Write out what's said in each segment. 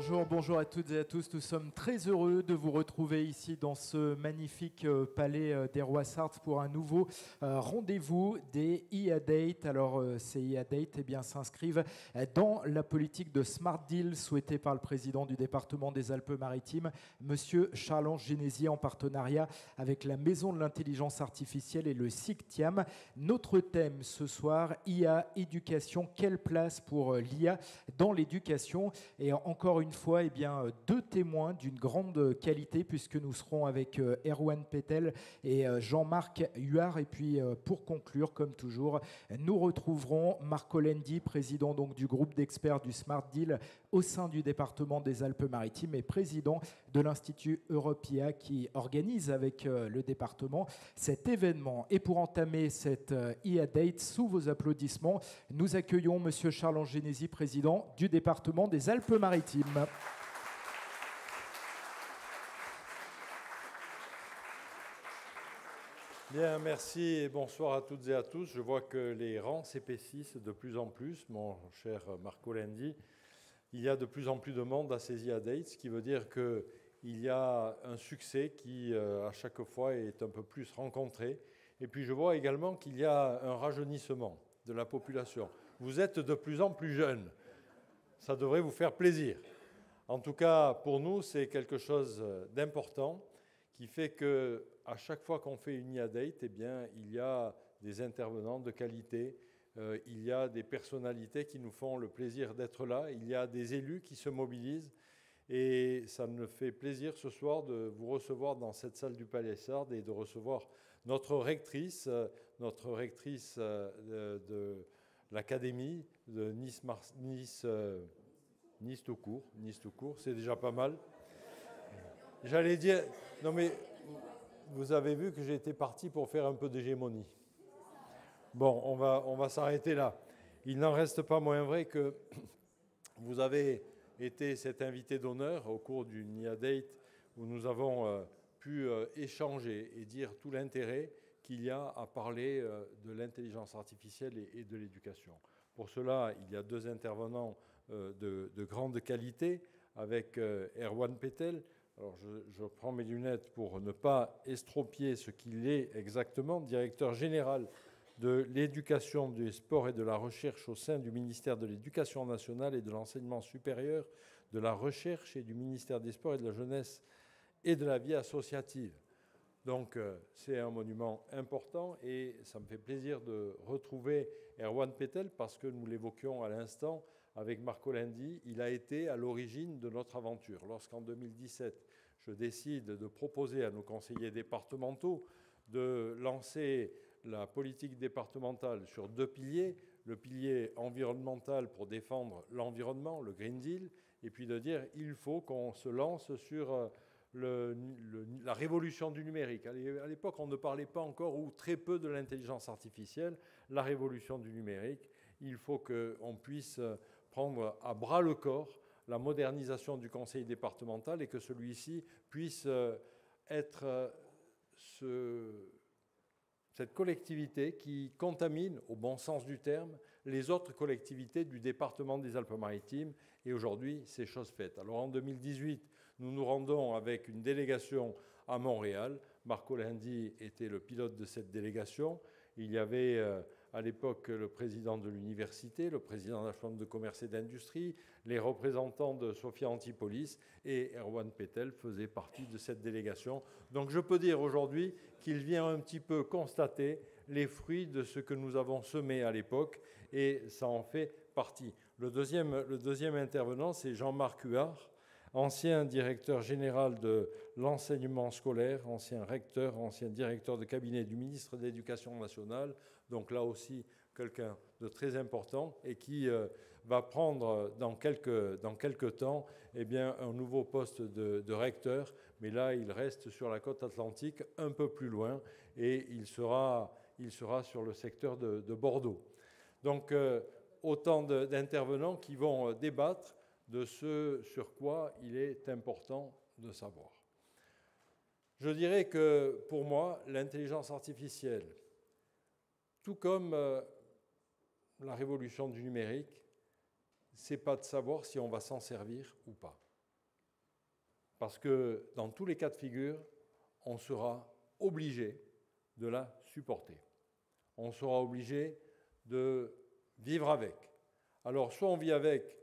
Bonjour, bonjour à toutes et à tous. Nous sommes très heureux de vous retrouver ici dans ce magnifique palais des Rois Sarthe pour un nouveau rendez-vous des IA Date. Alors, ces IA Date s'inscrivent dans la politique de Smart Deal souhaitée par le président du département des Alpes-Maritimes, Monsieur Charles-Ange Génésier, en partenariat avec la Maison de l'Intelligence Artificielle et le CICTIAM. Notre thème ce soir, IA, éducation, quelle place pour l'IA dans l'éducation? Et encore une fois, deux témoins d'une grande qualité, puisque nous serons avec Erwan Petel et Jean-Marc Huard. Et puis, pour conclure, comme toujours, nous retrouverons Marco Lendi, président donc du groupe d'experts du Smart Deal au sein du département des Alpes-Maritimes et président de l'Institut Europia qui organise avec le département cet événement. Et pour entamer cette IA Date, sous vos applaudissements, nous accueillons Monsieur Charles-Ange Génésier, président du département des Alpes-Maritimes. Bien, merci et bonsoir à toutes et à tous. Je vois que les rangs s'épaississent de plus en plus, mon cher Marco Lendi. Il y a de plus en plus de monde à ces IA Dates, ce qui veut dire qu'il y a un succès qui, à chaque fois, est un peu plus rencontré. Et puis je vois également qu'il y a un rajeunissement de la population. Vous êtes de plus en plus jeunes. Ça devrait vous faire plaisir. En tout cas, pour nous, c'est quelque chose d'important qui fait qu'à chaque fois qu'on fait une IA Date, il y a des intervenants de qualité, il y a des personnalités qui nous font le plaisir d'être là, il y a des élus qui se mobilisent. Et ça me fait plaisir ce soir de vous recevoir dans cette salle du Palais Sarthe et de recevoir notre rectrice de l'Académie de Nice tout court, c'est déjà pas mal. J'allais dire, non mais vous avez vu que j'étais parti pour faire un peu d'hégémonie. Bon, on va s'arrêter là. Il n'en reste pas moins vrai que vous avez été cet invité d'honneur au cours d'une IA Date où nous avons pu échanger et dire tout l'intérêt qu'il y a à parler de l'intelligence artificielle et de l'éducation. Pour cela, il y a deux intervenants de grande qualité avec Erwan Petel. Alors je prends mes lunettes pour ne pas estropier ce qu'il est exactement, directeur général de l'éducation, du sport et de la recherche au sein du ministère de l'Éducation nationale et de l'enseignement supérieur, de la recherche et du ministère des Sports et de la jeunesse et de la vie associative. Donc c'est un monument important et ça me fait plaisir de retrouver Erwan Petel parce que nous l'évoquions à l'instant avec Marco Lendi. Il a été à l'origine de notre aventure. Lorsqu'en 2017, je décide de proposer à nos conseillers départementaux de lancer la politique départementale sur deux piliers, le pilier environnemental pour défendre l'environnement, le Green Deal, et puis de dire il faut qu'on se lance sur la révolution du numérique. À l'époque, on ne parlait pas encore ou très peu de l'intelligence artificielle. La révolution du numérique, il faut qu'on puisse prendre à bras le corps la modernisation du conseil départemental et que celui-ci puisse être cette collectivité qui contamine, au bon sens du terme, les autres collectivités du département des Alpes-Maritimes. Et aujourd'hui, c'est chose faite. Alors en 2018, nous nous rendons avec une délégation à Montréal. Marco Lendi était le pilote de cette délégation. Il y avait à l'époque le président de l'université, le président de la Chambre de commerce et d'industrie, les représentants de Sophia Antipolis et Erwan Petel faisait partie de cette délégation. Donc je peux dire aujourd'hui qu'il vient un petit peu constater les fruits de ce que nous avons semé à l'époque et ça en fait partie. Le deuxième intervenant, c'est Jean-Marc Huard, ancien directeur général de l'enseignement scolaire, ancien recteur, ancien directeur de cabinet du ministre de l'Éducation nationale, donc là aussi quelqu'un de très important et qui va prendre dans quelques temps un nouveau poste de recteur, mais là il reste sur la côte atlantique un peu plus loin et il sera sur le secteur de Bordeaux. Donc autant d'intervenants qui vont débattre de ce sur quoi il est important de savoir. Je dirais que pour moi, l'intelligence artificielle, tout comme la révolution du numérique, c'est pas de savoir si on va s'en servir ou pas. parce que dans tous les cas de figure, on sera obligé de la supporter. On sera obligé de vivre avec. Alors, soit on vit avec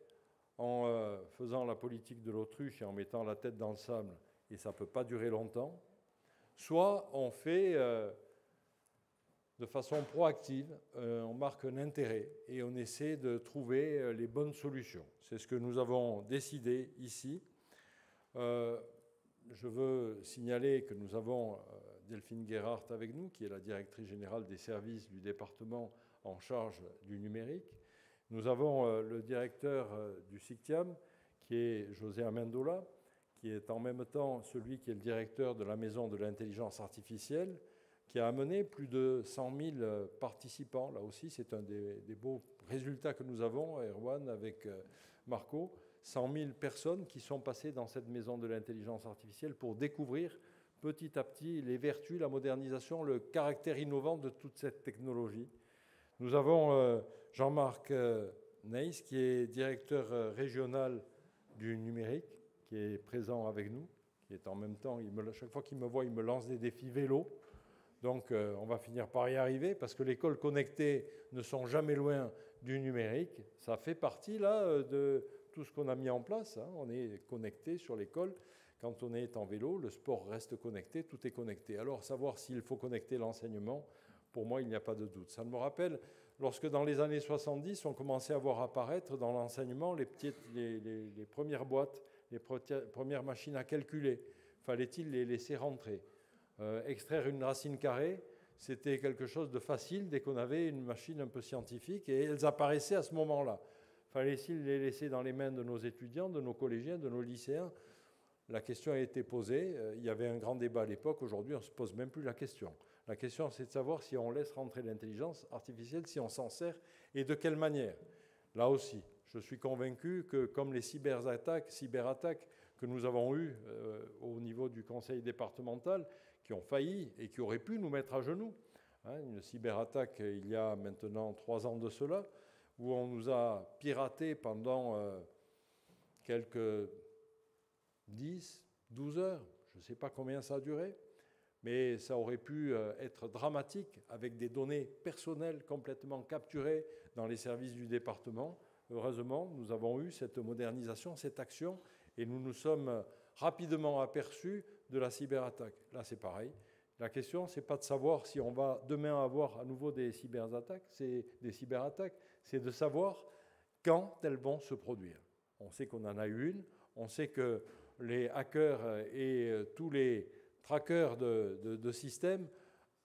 en faisant la politique de l'autruche et en mettant la tête dans le sable, et ça ne peut pas durer longtemps, soit on fait de façon proactive, on marque un intérêt et on essaie de trouver les bonnes solutions. C'est ce que nous avons décidé ici. Je veux signaler que nous avons Delphine Gerhardt avec nous, qui est la directrice générale des services du département en charge du numérique. Nous avons le directeur du SICTIAM, qui est José Amendola, qui est en même temps celui qui est le directeur de la Maison de l'intelligence artificielle, qui a amené plus de 100 000 participants. Là aussi, c'est un des beaux résultats que nous avons, Erwan, avec Marco. 100 000 personnes qui sont passées dans cette Maison de l'intelligence artificielle pour découvrir petit à petit les vertus, la modernisation, le caractère innovant de toute cette technologie. Nous avons Jean-Marc Neis, qui est directeur régional du numérique, qui est présent avec nous, qui est en même temps, chaque fois qu'il me voit, il me lance des défis vélo. Donc on va finir par y arriver, parce que les écoles connectées ne sont jamais loin du numérique. Ça fait partie là de tout ce qu'on a mis en place. On est connecté sur l'école. Quand on est en vélo, le sport reste connecté, tout est connecté. Alors savoir s'il faut connecter l'enseignement, pour moi, il n'y a pas de doute. Ça me rappelle, lorsque dans les années 70, on commençait à voir apparaître dans l'enseignement les premières boîtes, les premières machines à calculer. Fallait-il les laisser rentrer ? Extraire une racine carrée, c'était quelque chose de facile dès qu'on avait une machine un peu scientifique, et elles apparaissaient à ce moment-là. Fallait-il les laisser dans les mains de nos étudiants, de nos collégiens, de nos lycéens ? La question a été posée. Il y avait un grand débat à l'époque. Aujourd'hui, on ne se pose même plus la question. La question, c'est de savoir si on laisse rentrer l'intelligence artificielle, si on s'en sert, et de quelle manière. Là aussi, je suis convaincu que, comme les cyberattaques que nous avons eues au niveau du conseil départemental, qui ont failli et qui auraient pu nous mettre à genoux. Une cyberattaque il y a maintenant 3 ans de cela, où on nous a piraté pendant quelques 10, 12 heures, je ne sais pas combien ça a duré, mais ça aurait pu être dramatique avec des données personnelles complètement capturées dans les services du département. Heureusement, nous avons eu cette modernisation, cette action, et nous nous sommes rapidement aperçus de la cyberattaque. Là, c'est pareil. La question, ce n'est pas de savoir si on va demain avoir à nouveau des cyberattaques, c'est de savoir quand elles vont se produire. On sait qu'on en a eu une, on sait que les hackers et tous les trackers de systèmes,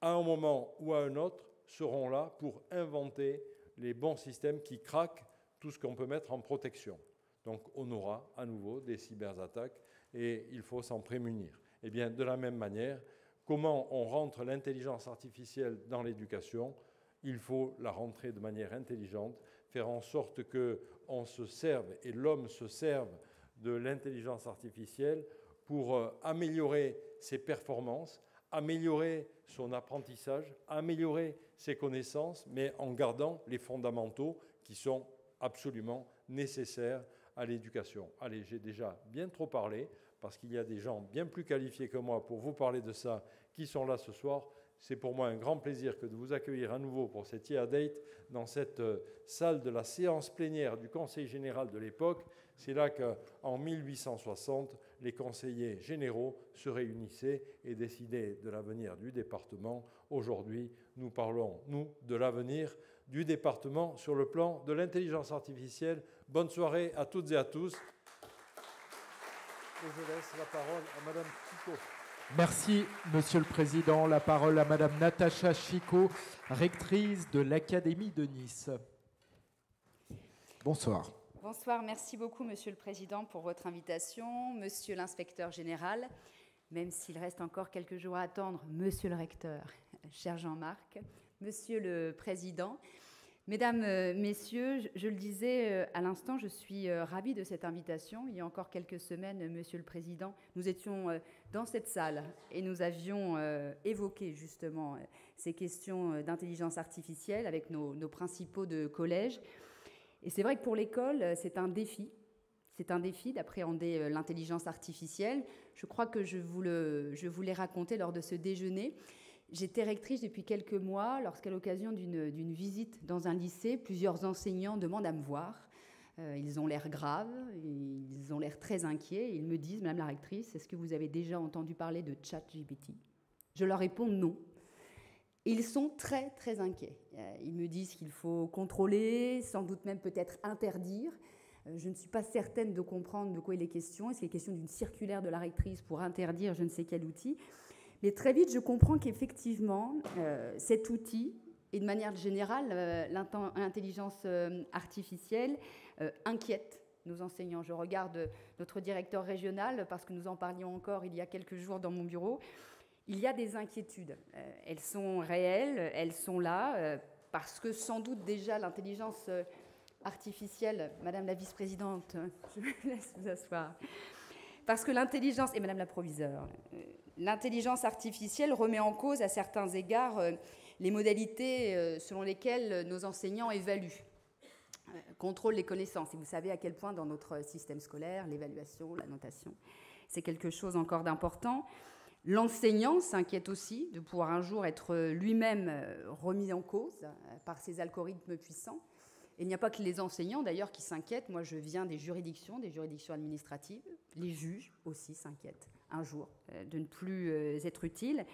à un moment ou à un autre, seront là pour inventer les bons systèmes qui craquent tout ce qu'on peut mettre en protection. Donc on aura à nouveau des cyberattaques et il faut s'en prémunir. Eh bien, de la même manière, comment on rentre l'intelligence artificielle dans l'éducation ? Il faut la rentrer de manière intelligente, faire en sorte qu'on se serve, et l'homme se serve de l'intelligence artificielle pour améliorer ses performances, améliorer son apprentissage, améliorer ses connaissances, mais en gardant les fondamentaux qui sont absolument nécessaires à l'éducation. Allez, j'ai déjà bien trop parlé, parce qu'il y a des gens bien plus qualifiés que moi pour vous parler de ça, qui sont là ce soir. C'est pour moi un grand plaisir que de vous accueillir à nouveau pour cette IA Date dans cette salle de la séance plénière du Conseil général de l'époque. C'est là qu'en 1860, les conseillers généraux se réunissaient et décidaient de l'avenir du département. Aujourd'hui, nous parlons, nous, de l'avenir du département sur le plan de l'intelligence artificielle. Bonne soirée à toutes et à tous. Et je laisse la parole à Madame Chicot. Merci, Monsieur le Président. La parole à Madame Natacha Chicot, rectrice de l'Académie de Nice. Bonsoir. Bonsoir, merci beaucoup, Monsieur le Président, pour votre invitation. Monsieur l'inspecteur général, même s'il reste encore quelques jours à attendre, Monsieur le recteur, cher Jean-Marc, Monsieur le Président, Mesdames, Messieurs, je le disais à l'instant, je suis ravie de cette invitation. Il y a encore quelques semaines, Monsieur le Président, nous étions dans cette salle et nous avions évoqué justement ces questions d'intelligence artificielle avec nos principaux de collège. Et c'est vrai que pour l'école, c'est un défi d'appréhender l'intelligence artificielle. Je crois que je vous l'ai raconté lors de ce déjeuner. J'étais rectrice depuis quelques mois lorsqu'à l'occasion d'une visite dans un lycée, plusieurs enseignants demandent à me voir. Ils ont l'air graves, ils ont l'air très inquiets. Ils me disent, Madame la rectrice, est-ce que vous avez déjà entendu parler de ChatGPT ? Je leur réponds non. Ils sont très, très inquiets. Ils me disent qu'il faut contrôler, sans doute même peut-être interdire. Je ne suis pas certaine de comprendre de quoi il est question. Est-ce qu'il est question d'une circulaire de la rectrice pour interdire je ne sais quel outil ? Mais très vite, je comprends qu'effectivement, cet outil, et de manière générale, l'intelligence artificielle inquiète nos enseignants. Je regarde notre directeur régional, parce que nous en parlions encore il y a quelques jours dans mon bureau. Il y a des inquiétudes. Elles sont réelles, elles sont là, parce que sans doute déjà l'intelligence artificielle, Madame la vice-présidente, je vous laisse vous asseoir, parce que l'intelligence, et Madame la proviseure, l'intelligence artificielle remet en cause à certains égards les modalités selon lesquelles nos enseignants évaluent, contrôlent les connaissances. Et vous savez à quel point dans notre système scolaire, l'évaluation, la notation, c'est quelque chose encore d'important. L'enseignant s'inquiète aussi de pouvoir un jour être lui-même remis en cause par ces algorithmes puissants. Et il n'y a pas que les enseignants, d'ailleurs, qui s'inquiètent. Moi, je viens des juridictions administratives. Les juges aussi s'inquiètent un jour de ne plus être utiles.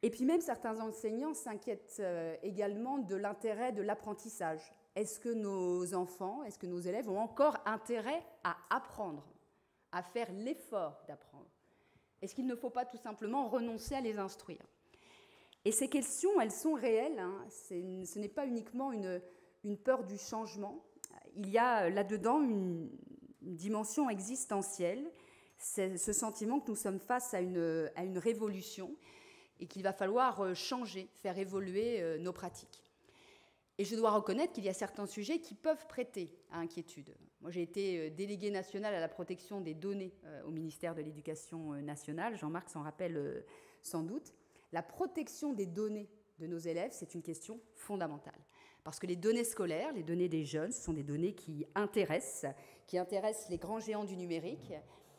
Et puis même certains enseignants s'inquiètent également de l'intérêt de l'apprentissage. Est-ce que nos enfants, est-ce que nos élèves ont encore intérêt à apprendre, à faire l'effort d'apprendre ? Est-ce qu'il ne faut pas tout simplement renoncer à les instruire ? Et ces questions, elles sont réelles. Ce n'est pas uniquement une peur du changement. Il y a là-dedans une dimension existentielle. C'est ce sentiment que nous sommes face à une révolution et qu'il va falloir changer, faire évoluer nos pratiques. Et je dois reconnaître qu'il y a certains sujets qui peuvent prêter à inquiétude. Moi, j'ai été déléguée nationale à la protection des données au ministère de l'Éducation nationale. Jean-Marc s'en rappelle sans doute. La protection des données de nos élèves, c'est une question fondamentale. Parce que les données scolaires, les données des jeunes, ce sont des données qui intéressent les grands géants du numérique.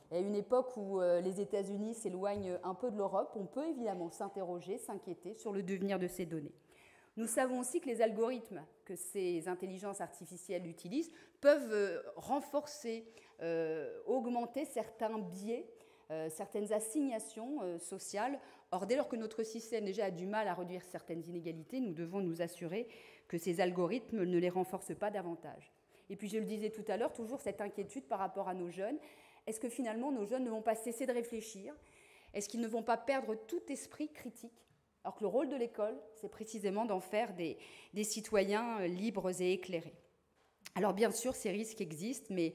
Et à une époque où les États-Unis s'éloignent un peu de l'Europe, on peut évidemment s'interroger, s'inquiéter sur le devenir de ces données. Nous savons aussi que les algorithmes que ces intelligences artificielles utilisent peuvent renforcer, augmenter certains biais, certaines assignations sociales. Or, dès lors que notre système déjà a du mal à réduire certaines inégalités, nous devons nous assurer que ces algorithmes ne les renforcent pas davantage. Et puis, je le disais tout à l'heure, toujours cette inquiétude par rapport à nos jeunes. Est-ce que finalement nos jeunes ne vont pas cesser de réfléchir ? Est-ce qu'ils ne vont pas perdre tout esprit critique ? Alors que le rôle de l'école, c'est précisément d'en faire des citoyens libres et éclairés. Alors bien sûr, ces risques existent, mais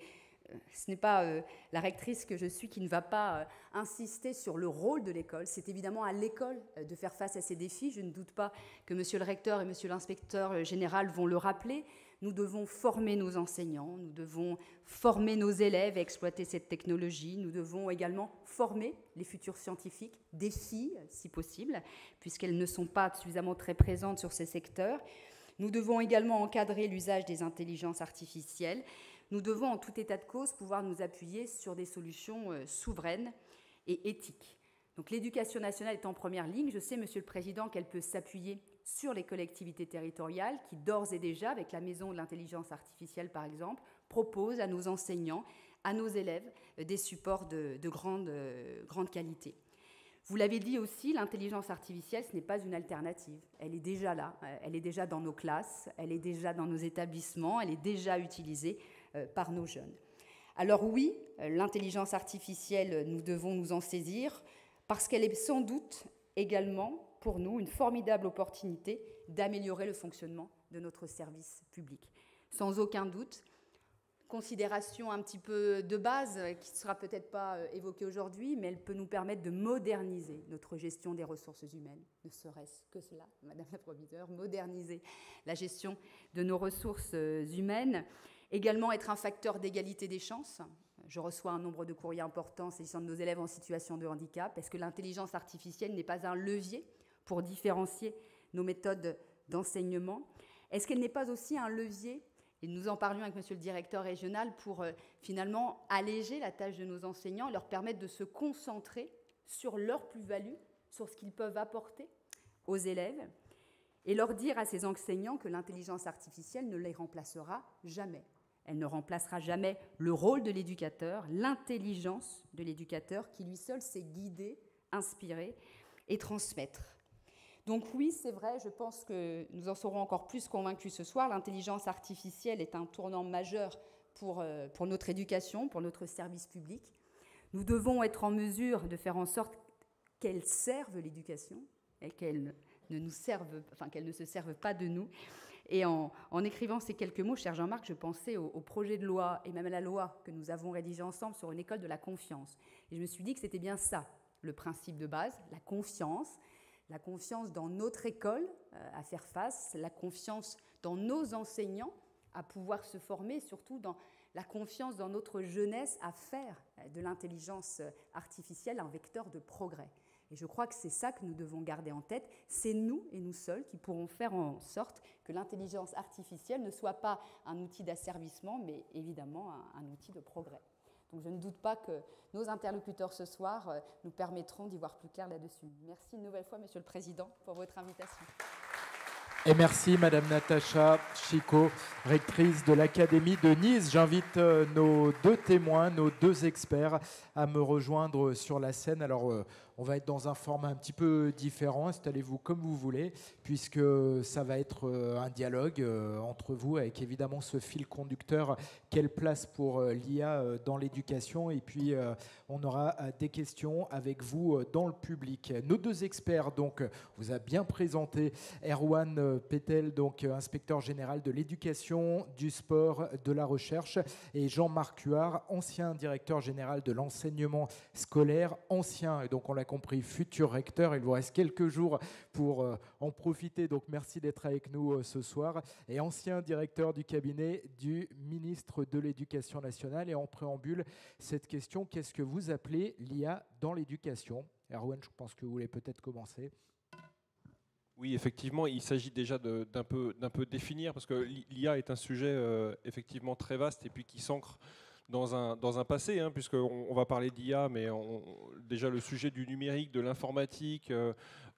ce n'est pas la rectrice que je suis qui ne va pas insister sur le rôle de l'école. C'est évidemment à l'école de faire face à ces défis. Je ne doute pas que monsieur le recteur et monsieur l'inspecteur général vont le rappeler. Nous devons former nos enseignants, nous devons former nos élèves à exploiter cette technologie, nous devons également former les futurs scientifiques, des filles si possible, puisqu'elles ne sont pas suffisamment très présentes sur ces secteurs. Nous devons également encadrer l'usage des intelligences artificielles. Nous devons, en tout état de cause, pouvoir nous appuyer sur des solutions souveraines et éthiques. Donc l'éducation nationale est en première ligne. Je sais, Monsieur le Président, qu'elle peut s'appuyer sur les collectivités territoriales qui, d'ores et déjà, avec la Maison de l'intelligence artificielle par exemple, proposent à nos enseignants, à nos élèves, des supports de grande qualité. Vous l'avez dit aussi, l'intelligence artificielle, ce n'est pas une alternative. Elle est déjà là, elle est déjà dans nos classes, elle est déjà dans nos établissements, elle est déjà utilisée par nos jeunes. Alors oui, l'intelligence artificielle, nous devons nous en saisir parce qu'elle est sans doute également, pour nous, une formidable opportunité d'améliorer le fonctionnement de notre service public. Sans aucun doute, considération un petit peu de base, qui ne sera peut-être pas évoquée aujourd'hui, mais elle peut nous permettre de moderniser notre gestion des ressources humaines, ne serait-ce que cela, Madame la Proviseure, moderniser la gestion de nos ressources humaines, également être un facteur d'égalité des chances. Je reçois un nombre de courriers importants s'agissant de nos élèves en situation de handicap. Est-ce que l'intelligence artificielle n'est pas un levier pour différencier nos méthodes d'enseignement ? Est-ce qu'elle n'est pas aussi un levier Et nous en parlions avec monsieur le directeur régional pour finalement alléger la tâche de nos enseignants et leur permettre de se concentrer sur leur plus-value, sur ce qu'ils peuvent apporter aux élèves, et leur dire à ces enseignants que l'intelligence artificielle ne les remplacera jamais. Elle ne remplacera jamais le rôle de l'éducateur, l'intelligence de l'éducateur qui lui seul sait guider, inspirer et transmettre. Donc oui, c'est vrai, je pense que nous en serons encore plus convaincus ce soir. L'intelligence artificielle est un tournant majeur pour notre éducation, pour notre service public. Nous devons être en mesure de faire en sorte qu'elle serve l'éducation et qu'elle ne se serve pas de nous. Et en écrivant ces quelques mots, cher Jean-Marc, je pensais au projet de loi et même à la loi que nous avons rédigée ensemble sur une école de la confiance. Et je me suis dit que c'était bien ça, le principe de base, la confiance dans notre école à faire face, la confiance dans nos enseignants à pouvoir se former, surtout dans la confiance dans notre jeunesse à faire de l'intelligence artificielle un vecteur de progrès. Et je crois que c'est ça que nous devons garder en tête. C'est nous et nous seuls qui pourrons faire en sorte que l'intelligence artificielle ne soit pas un outil d'asservissement, mais évidemment un outil de progrès. Donc je ne doute pas que nos interlocuteurs ce soir nous permettront d'y voir plus clair là-dessus. Merci une nouvelle fois, Monsieur le Président, pour votre invitation. Et merci Madame Natacha Chicot, rectrice de l'Académie de Nice. J'invite nos deux témoins, nos deux experts à me rejoindre sur la scène. Alors on va être dans un format un petit peu différent, installez-vous comme vous voulez, puisque ça va être un dialogue entre vous avec évidemment ce fil conducteur, quelle place pour l'IA dans l'éducation, et puis on aura des questions avec vous dans le public. Nos deux experts, donc, vous a bien présenté Erwan Petel, donc inspecteur général de l'éducation, du sport, de la recherche, et Jean-Marc Huard, ancien directeur général de l'enseignement scolaire, ancien, et donc on l'a compris, futur recteur. Il vous reste quelques jours pour en profiter, donc merci d'être avec nous ce soir, et ancien directeur du cabinet du ministre de l'Éducation nationale. Et en préambule, cette question, qu'est-ce que vous appelez l'IA dans l'éducation? Erwan, je pense que vous voulez peut-être commencer. Oui, effectivement, il s'agit déjà d'un peu définir, parce que l'IA est un sujet effectivement très vaste et puis qui s'ancre dans un passé, hein, puisqu'on va parler d'IA, mais déjà le sujet du numérique, de l'informatique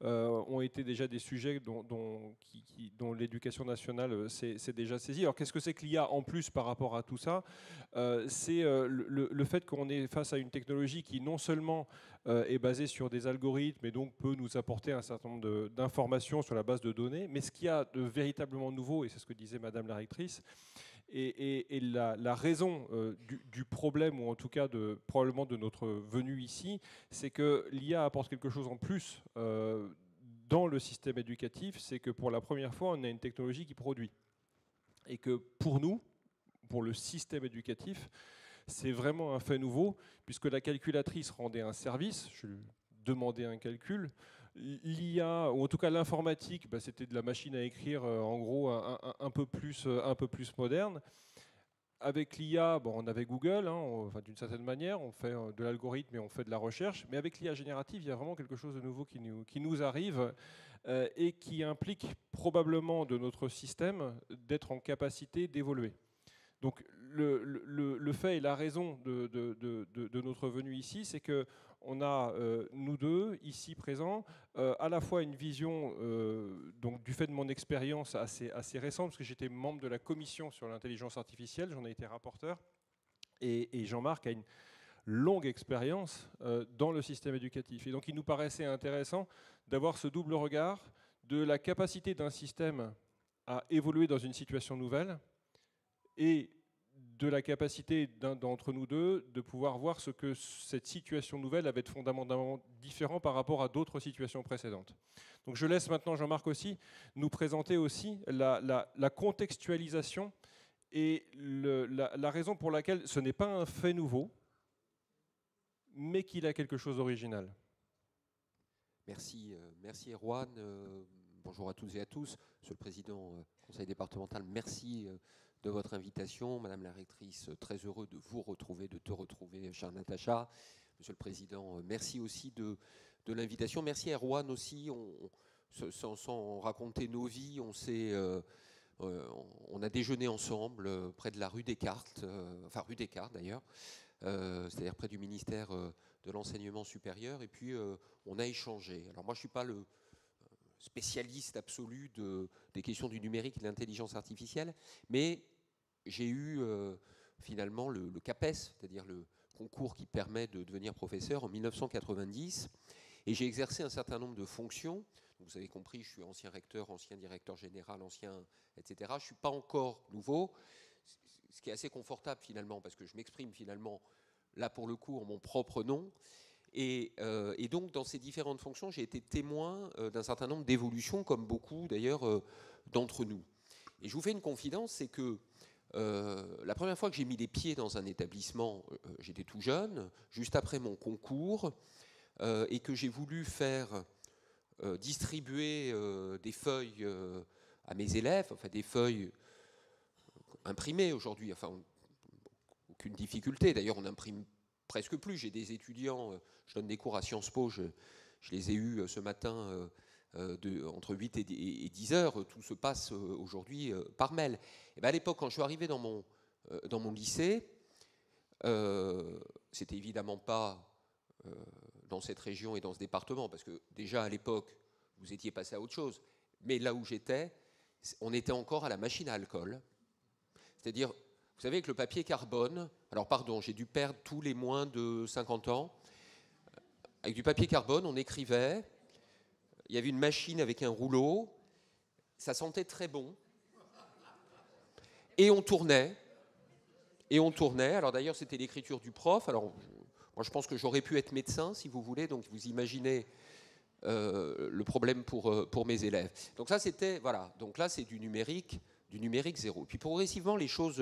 ont été déjà des sujets dont l'éducation nationale s'est déjà saisie. Alors qu'est-ce que c'est que l'IA en plus par rapport à tout ça? C'est le fait qu'on est face à une technologie qui non seulement est basée sur des algorithmes et donc peut nous apporter un certain nombre d'informations sur la base de données, mais ce qu'il y a de véritablement nouveau, et c'est ce que disait Madame la rectrice, et la raison du problème, ou en tout cas probablement de notre venue ici, c'est que l'IA apporte quelque chose en plus dans le système éducatif, c'est que pour la première fois, on a une technologie qui produit. Et que pour nous, pour le système éducatif, c'est vraiment un fait nouveau, puisque la calculatrice rendait un service, je demandais un calcul. L'IA, ou en tout cas l'informatique, c'était de la machine à écrire en gros un peu plus moderne. Avec l'IA, on avait Google, enfin, d'une certaine manière, on fait de l'algorithme et on fait de la recherche, mais avec l'IA générative, il y a vraiment quelque chose de nouveau qui nous arrive et qui implique probablement de notre système d'être en capacité d'évoluer. Donc le fait et la raison de notre venue ici, c'est qu'on a, nous deux, ici présents, à la fois une vision, donc du fait de mon expérience assez récente, parce que j'étais membre de la commission sur l'intelligence artificielle, j'en ai été rapporteur, et Jean-Marc a une longue expérience dans le système éducatif. Et donc il nous paraissait intéressant d'avoir ce double regard de la capacité d'un système à évoluer dans une situation nouvelle, et de la capacité d'un d'entre nous deux de pouvoir voir ce que cette situation nouvelle avait de fondamentalement différent par rapport à d'autres situations précédentes. Donc je laisse maintenant Jean-Marc aussi nous présenter aussi la contextualisation et la raison pour laquelle ce n'est pas un fait nouveau, mais qu'il a quelque chose d'original. Merci Erwan. Bonjour à toutes et à tous. Monsieur le Président Conseil départemental, merci de votre invitation. Madame la rectrice, très heureux de vous retrouver, de te retrouver, chère Natacha. Monsieur le Président, merci aussi de l'invitation. Merci Erwan aussi. Sans raconter nos vies, on s'est On a déjeuné ensemble près de la rue Descartes, enfin rue Descartes d'ailleurs, c'est-à-dire près du ministère de l'enseignement supérieur, et puis on a échangé. Alors moi je ne suis pas le spécialiste absolu des questions du numérique et de l'intelligence artificielle, mais j'ai eu finalement le CAPES, c'est-à-dire le concours qui permet de devenir professeur en 1990, et j'ai exercé un certain nombre de fonctions. Vous avez compris, je suis ancien recteur, ancien directeur général, ancien, etc. Je ne suis pas encore nouveau, ce qui est assez confortable finalement, parce que je m'exprime finalement, là pour le coup, en mon propre nom. Et donc, dans ces différentes fonctions, j'ai été témoin d'un certain nombre d'évolutions, comme beaucoup d'ailleurs d'entre nous. Et je vous fais une confidence, c'est que la première fois que j'ai mis les pieds dans un établissement, j'étais tout jeune, juste après mon concours, et que j'ai voulu faire distribuer des feuilles à mes élèves, enfin des feuilles imprimées aujourd'hui, enfin aucune difficulté. D'ailleurs, on imprime presque plus. J'ai des étudiants, je donne des cours à Sciences Po, je les ai eus ce matin entre 8 et 10 heures. Tout se passe aujourd'hui par mail. Et bien à l'époque, quand je suis arrivé dans mon lycée, c'était évidemment pas dans cette région et dans ce département, parce que déjà à l'époque, vous étiez passé à autre chose. Mais là où j'étais, on était encore à la machine à alcool. C'est-à-dire, vous savez, avec le papier carbone, alors pardon, j'ai dû perdre tous les moins de 50 ans. Avec du papier carbone, on écrivait, il y avait une machine avec un rouleau, ça sentait très bon. Et on tournait. Alors d'ailleurs, c'était l'écriture du prof. Alors, moi, je pense que j'aurais pu être médecin, si vous voulez. Donc, vous imaginez le problème pour mes élèves. Donc ça, c'était, voilà. Donc là, c'est du numérique zéro. Puis progressivement, les choses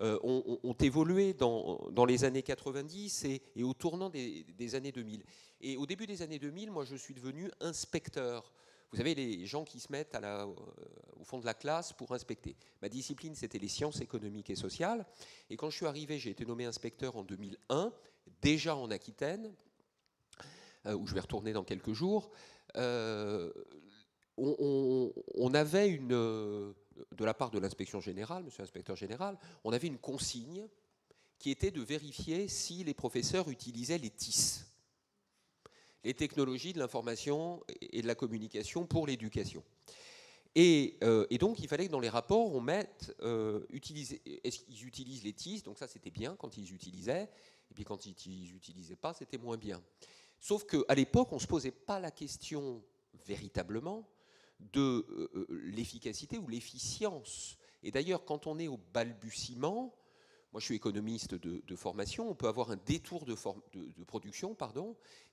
ont évolué dans les années 90 et au tournant des années 2000. Et au début des années 2000, moi, je suis devenu inspecteur. Vous savez, les gens qui se mettent au fond de la classe pour inspecter. Ma discipline, c'était les sciences économiques et sociales. Et quand je suis arrivé, j'ai été nommé inspecteur en 2001, déjà en Aquitaine, où je vais retourner dans quelques jours. On avait de la part de l'inspection générale, monsieur l'inspecteur général, on avait une consigne qui était de vérifier si les professeurs utilisaient les TIS, les technologies de l'information et de la communication pour l'éducation. Et donc, il fallait que dans les rapports, on mette est-ce qu'ils utilisent les TIS, donc ça, c'était bien quand ils utilisaient, et puis quand ils n'utilisaient pas, c'était moins bien. Sauf qu'à l'époque, on ne se posait pas la question véritablement de l'efficacité ou l'efficience. Et d'ailleurs, quand on est au balbutiement, moi je suis économiste de formation, on peut avoir un détour de production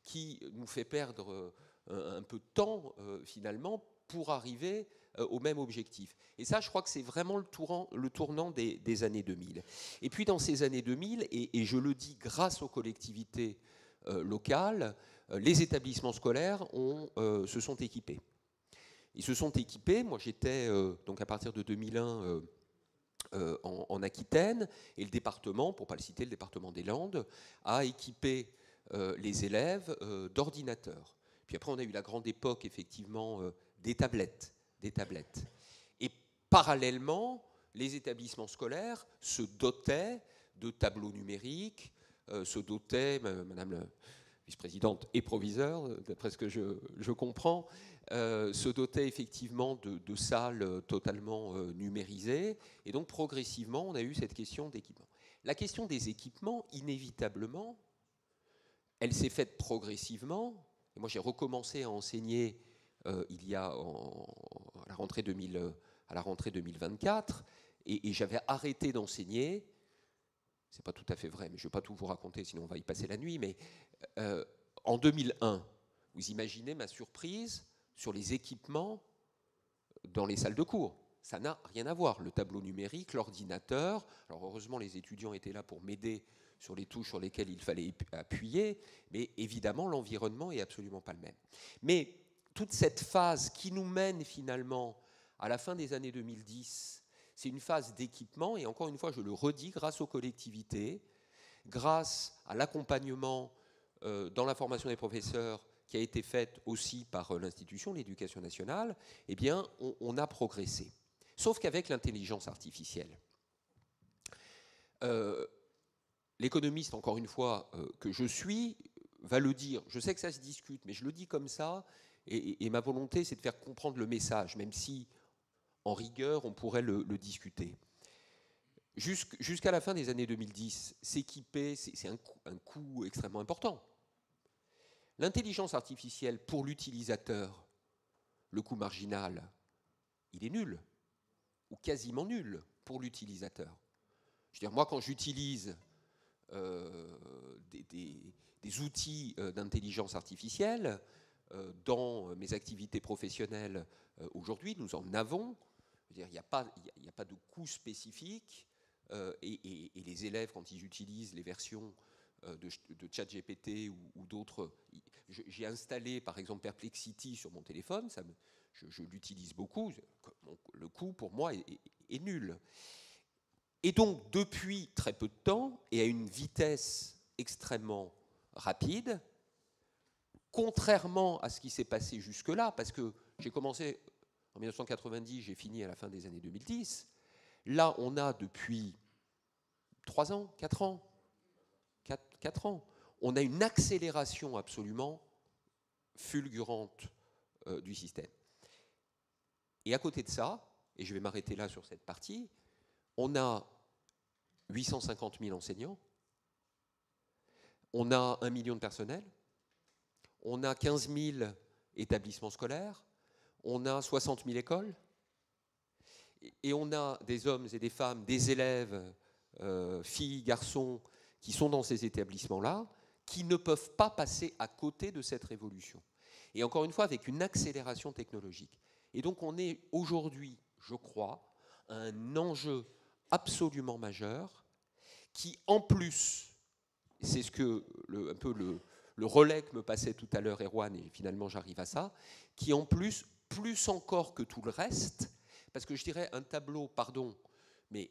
qui nous fait perdre un peu de temps finalement pour arriver au même objectif. Et ça, je crois que c'est vraiment le tournant des années 2000. Et puis dans ces années 2000, et je le dis grâce aux collectivités locales, les établissements scolaires se sont équipés. Ils se sont équipés, moi j'étais donc à partir de 2001 en Aquitaine, et le département, pour ne pas le citer, le département des Landes, a équipé les élèves d'ordinateurs. Puis après on a eu la grande époque effectivement des tablettes. Et parallèlement, les établissements scolaires se dotaient de tableaux numériques, se dotaient, madame la vice-présidente et proviseur, d'après ce que je comprends, se dotaient effectivement de salles totalement numérisées. Et donc progressivement, on a eu cette question d'équipement. La question des équipements, inévitablement, elle s'est faite progressivement. Et moi, j'ai recommencé à enseigner il y a à la rentrée 2024, et j'avais arrêté d'enseigner. C'est pas tout à fait vrai, mais je ne vais pas tout vous raconter, sinon on va y passer la nuit. Mais en 2001, vous imaginez ma surprise sur les équipements dans les salles de cours. Ça n'a rien à voir. Le tableau numérique, l'ordinateur. Alors heureusement, les étudiants étaient là pour m'aider sur les touches sur lesquelles il fallait appuyer, mais évidemment, l'environnement n'est absolument pas le même. Mais toute cette phase qui nous mène finalement à la fin des années 2010, c'est une phase d'équipement, et encore une fois, je le redis, grâce aux collectivités, grâce à l'accompagnement dans la formation des professeurs qui a été faite aussi par l'institution, l'Éducation nationale, eh bien, on a progressé. Sauf qu'avec l'intelligence artificielle, l'économiste, encore une fois, que je suis, va le dire. Je sais que ça se discute, mais je le dis comme ça, et ma volonté, c'est de faire comprendre le message, même si, en rigueur, on pourrait le discuter. Jusqu'à la fin des années 2010, s'équiper, c'est un coût extrêmement important. L'intelligence artificielle, pour l'utilisateur, le coût marginal, il est nul, ou quasiment nul pour l'utilisateur. Je veux dire, moi, quand j'utilise des outils d'intelligence artificielle dans mes activités professionnelles aujourd'hui, nous en avons. Je veux dire, il n'y a pas de coût spécifique. Et les élèves, quand ils utilisent les versions de ChatGPT ou d'autres, j'ai installé par exemple Perplexity sur mon téléphone, je l'utilise beaucoup, le coût pour moi est nul. Et donc depuis très peu de temps, et à une vitesse extrêmement rapide, contrairement à ce qui s'est passé jusque-là, parce que j'ai commencé en 1990, j'ai fini à la fin des années 2010, là on a depuis 3 ans, 4 ans, 4 ans, on a une accélération absolument fulgurante du système. Et à côté de ça, et je vais m'arrêter là sur cette partie, on a 850 000 enseignants, on a 1 million de personnels, on a 15 000 établissements scolaires, on a 60 000 écoles, et on a des hommes et des femmes, des élèves, filles, garçons, qui sont dans ces établissements-là, qui ne peuvent pas passer à côté de cette révolution. Et encore une fois, avec une accélération technologique. Et donc on est aujourd'hui, je crois, à un enjeu absolument majeur, qui en plus, c'est ce que un peu le relais que me passait tout à l'heure Erwan, et finalement j'arrive à ça, qui en plus encore que tout le reste, parce que je dirais un tableau, pardon, mais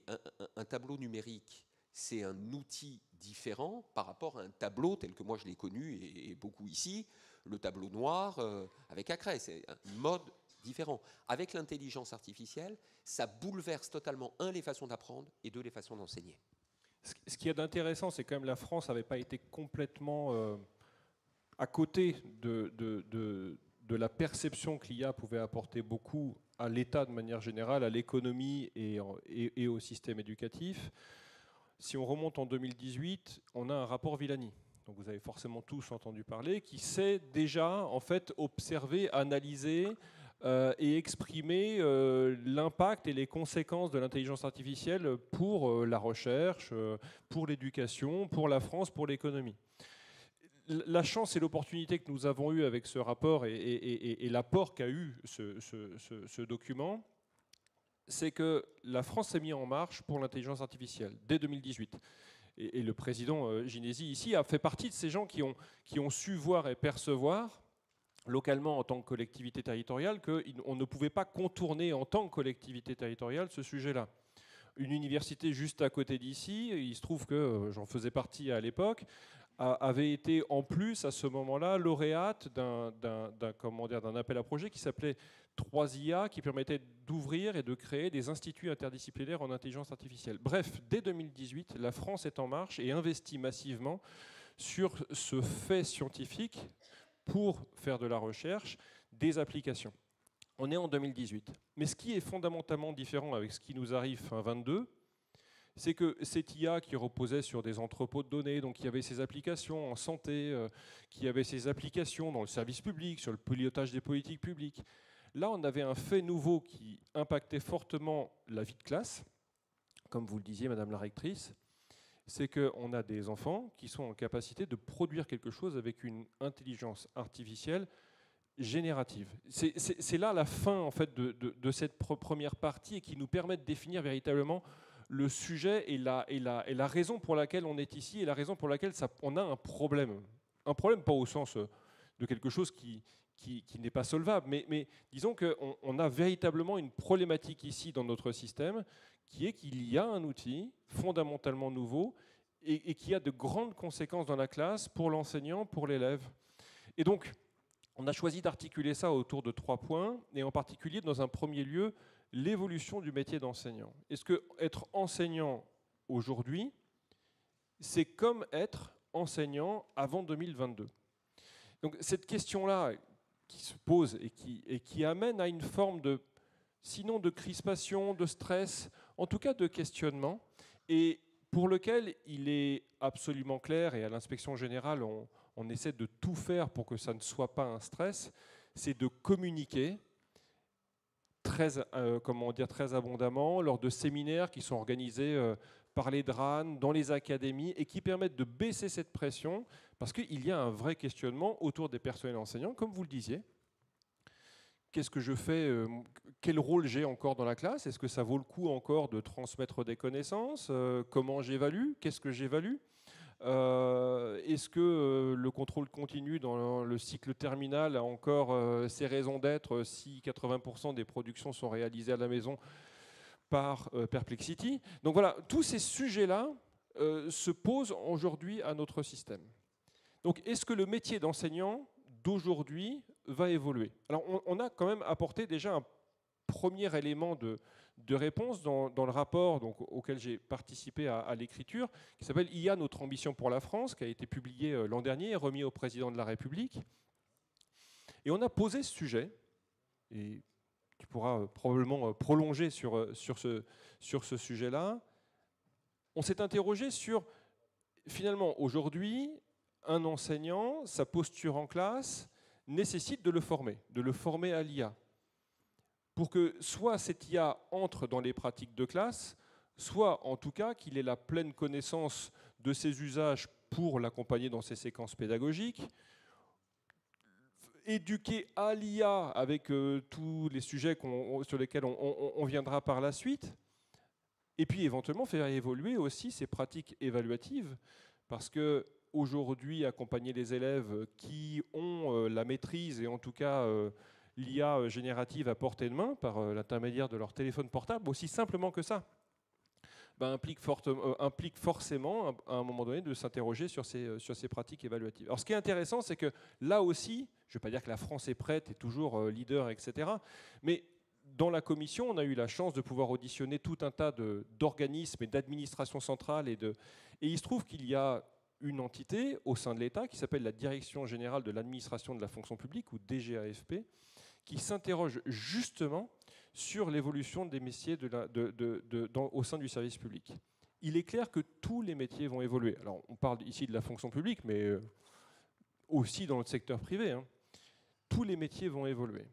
un tableau numérique, c'est un outil différent par rapport à un tableau tel que moi je l'ai connu, et beaucoup ici, le tableau noir avec un craie, c'est un mode différent. Avec l'intelligence artificielle, ça bouleverse totalement, les façons d'apprendre, et les façons d'enseigner. Ce qui est intéressant, c'est quand même la France n'avait pas été complètement à côté de la perception que l'IA pouvait apporter beaucoup à l'État de manière générale, à l'économie et au système éducatif. Si on remonte en 2018, on a un rapport Villani, donc vous avez forcément tous entendu parler, qui sait déjà en fait observer, analyser et exprimer l'impact et les conséquences de l'intelligence artificielle pour la recherche, pour l'éducation, pour la France, pour l'économie. La chance et l'opportunité que nous avons eue avec ce rapport et l'apport qu'a eu ce document, c'est que la France s'est mise en marche pour l'intelligence artificielle dès 2018. Et le président Ginesy ici a fait partie de ces gens qui ont su voir et percevoir localement en tant que collectivité territoriale qu'on ne pouvait pas contourner en tant que collectivité territoriale ce sujet-là. Une université juste à côté d'ici, il se trouve que j'en faisais partie à l'époque, avait été en plus à ce moment-là lauréate d'un appel à projet qui s'appelait 3IA, qui permettait d'ouvrir et de créer des instituts interdisciplinaires en intelligence artificielle. Bref, dès 2018, la France est en marche et investit massivement sur ce fait scientifique pour faire de la recherche, des applications. On est en 2018. Mais ce qui est fondamentalement différent avec ce qui nous arrive fin 22, c'est que cette IA qui reposait sur des entrepôts de données, donc qui avait ses applications en santé, qui avait ses applications dans le service public, sur le pilotage des politiques publiques, là on avait un fait nouveau qui impactait fortement la vie de classe, comme vous le disiez Madame la rectrice, c'est qu'on a des enfants qui sont en capacité de produire quelque chose avec une intelligence artificielle générative. C'est là la fin en fait, de cette première partie et qui nous permet de définir véritablement le sujet et la raison pour laquelle on est ici et la raison pour laquelle on a un problème. Un problème pas au sens de quelque chose qui n'est pas solvable, mais disons qu'on a véritablement une problématique ici dans notre système qui est qu'il y a un outil fondamentalement nouveau et qui a de grandes conséquences dans la classe pour l'enseignant, pour l'élève. Et donc, On a choisi d'articuler ça autour de 3 points, et en particulier, dans un premier lieu, l'évolution du métier d'enseignant. Est-ce que être enseignant aujourd'hui, c'est comme être enseignant avant 2022? Donc cette question-là qui se pose et qui amène à une forme de, sinon de crispation, de stress, en tout cas de questionnement, et pour lequel il est absolument clair, et à l'inspection générale, on essaie de tout faire pour que ça ne soit pas un stress, c'est de communiquer très abondamment lors de séminaires qui sont organisés par les DRAN, dans les académies, et qui permettent de baisser cette pression, parce qu'il y a un vrai questionnement autour des personnels enseignants, comme vous le disiez. Qu'est-ce que je fais? Quel rôle j'ai encore dans la classe? Est-ce que ça vaut le coup encore de transmettre des connaissances? Comment j'évalue? Qu'est-ce que j'évalue? Est-ce que le contrôle continu dans le cycle terminal a encore ses raisons d'être si 80% des productions sont réalisées à la maison par Perplexity? Donc voilà, tous ces sujets-là se posent aujourd'hui à notre système. Donc est-ce que le métier d'enseignant d'aujourd'hui va évoluer? Alors on a quand même apporté déjà un premier élément de réponse dans le rapport donc, auquel j'ai participé à l'écriture, qui s'appelle « IA, notre ambition pour la France », qui a été publié l'an dernier et remis au président de la République. Et on a posé ce sujet, et tu pourras probablement prolonger sur ce sujet-là. On s'est interrogé sur, finalement, aujourd'hui, un enseignant, sa posture en classe, nécessite de le former à l'IA, pour que soit cette IA entre dans les pratiques de classe, soit en tout cas qu'il ait la pleine connaissance de ses usages pour l'accompagner dans ses séquences pédagogiques, éduquer à l'IA avec tous les sujets sur lesquels on viendra par la suite, et puis éventuellement faire évoluer aussi ses pratiques évaluatives, parce que aujourd'hui, accompagner les élèves qui ont la maîtrise et en tout cas l'IA générative à portée de main par l'intermédiaire de leur téléphone portable, aussi simplement que ça, implique forcément à un moment donné de s'interroger sur ces pratiques évaluatives. Alors ce qui est intéressant, c'est que là aussi, je ne vais pas dire que la France est prête et toujours leader, etc., mais dans la commission, on a eu la chance de pouvoir auditionner tout un tas d'organismes et d'administrations centrales, et il se trouve qu'il y a une entité au sein de l'État qui s'appelle la Direction générale de l'administration de la fonction publique, ou DGAFP, qui s'interroge justement sur l'évolution des métiers au sein du service public. Il est clair que tous les métiers vont évoluer. Alors, on parle ici de la fonction publique, mais aussi dans le secteur privé. Tous les métiers vont évoluer.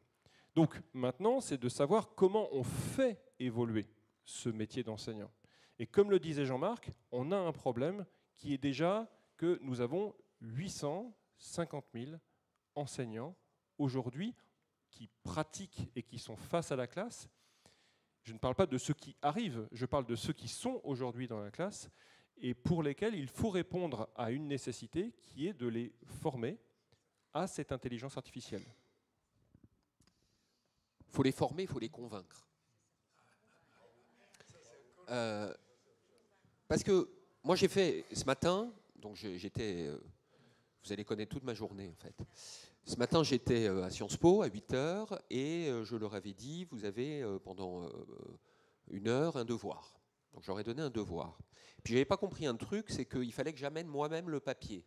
Donc maintenant, c'est de savoir comment on fait évoluer ce métier d'enseignant. Et comme le disait Jean-Marc, on a un problème qui est déjà que nous avons 850 000 enseignants aujourd'hui qui pratiquent et qui sont face à la classe. Je ne parle pas de ceux qui arrivent, je parle de ceux qui sont aujourd'hui dans la classe et pour lesquels il faut répondre à une nécessité qui est de les former à cette intelligence artificielle. Il faut les former, il faut les convaincre. Parce que moi j'ai fait ce matin, donc j'étais, vous allez connaître toute ma journée en fait. Ce matin j'étais à Sciences Po à 8h et je leur avais dit, vous avez pendant 1 heure un devoir. Donc j'aurais donné un devoir. Puis j'avais pas compris un truc, c'est qu'il fallait que j'amène moi-même le papier.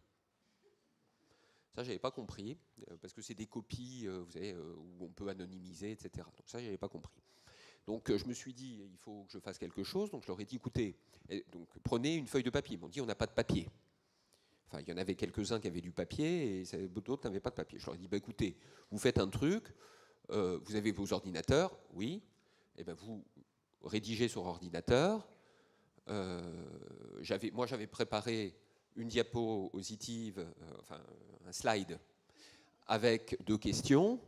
Ça, j'avais pas compris, parce que c'est des copies, vous savez, où on peut anonymiser, etc. Donc ça, j'avais pas compris. Donc je me suis dit, il faut que je fasse quelque chose. Donc je leur ai dit, écoutez, donc, prenez une feuille de papier. Ils m'ont dit, on n'a pas de papier. Enfin, il y en avait quelques-uns qui avaient du papier et d'autres n'avaient pas de papier. Je leur ai dit, bah, écoutez, vous faites un truc, vous avez vos ordinateurs, oui, et ben vous rédigez sur ordinateur. Moi, j'avais préparé une diapositive, enfin un slide avec 2 questions.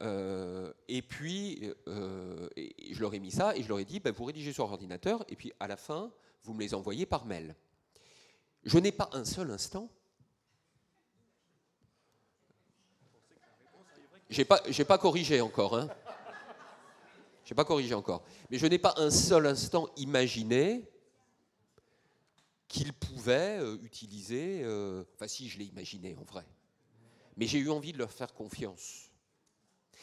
Et puis, je leur ai mis ça et je leur ai dit, ben, vous rédigez sur ordinateur et puis à la fin, vous me les envoyez par mail. Je n'ai pas un seul instant. J'ai pas corrigé encore, hein. J'ai pas corrigé encore. Mais je n'ai pas un seul instant imaginé qu'il pouvait utiliser. Enfin, si, je l'ai imaginé en vrai. Mais j'ai eu envie de leur faire confiance.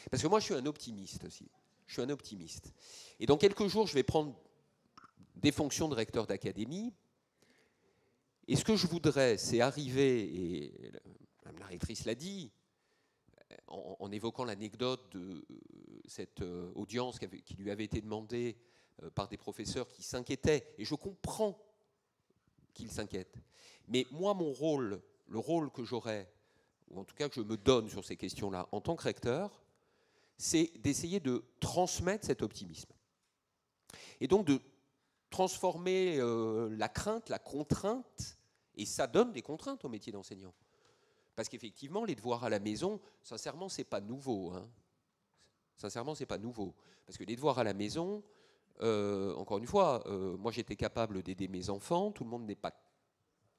Parce que moi, je suis un optimiste aussi. Je suis un optimiste. Et dans quelques jours, je vais prendre des fonctions de recteur d'académie. Et ce que je voudrais, c'est arriver, et Mme la rectrice l'a dit, en évoquant l'anecdote de cette audience qui lui avait été demandée par des professeurs qui s'inquiétaient. Et je comprends qu'ils s'inquiètent. Mais moi, mon rôle, le rôle que j'aurais, ou en tout cas que je me donne sur ces questions-là en tant que recteur, c'est d'essayer de transmettre cet optimisme. Et donc de transformer la crainte, la contrainte, et ça donne des contraintes au métier d'enseignant. Parce qu'effectivement, les devoirs à la maison, sincèrement, c'est pas nouveau. Hein. Sincèrement, c'est pas nouveau. Parce que les devoirs à la maison, encore une fois, moi j'étais capable d'aider mes enfants, tout le monde n'est pas...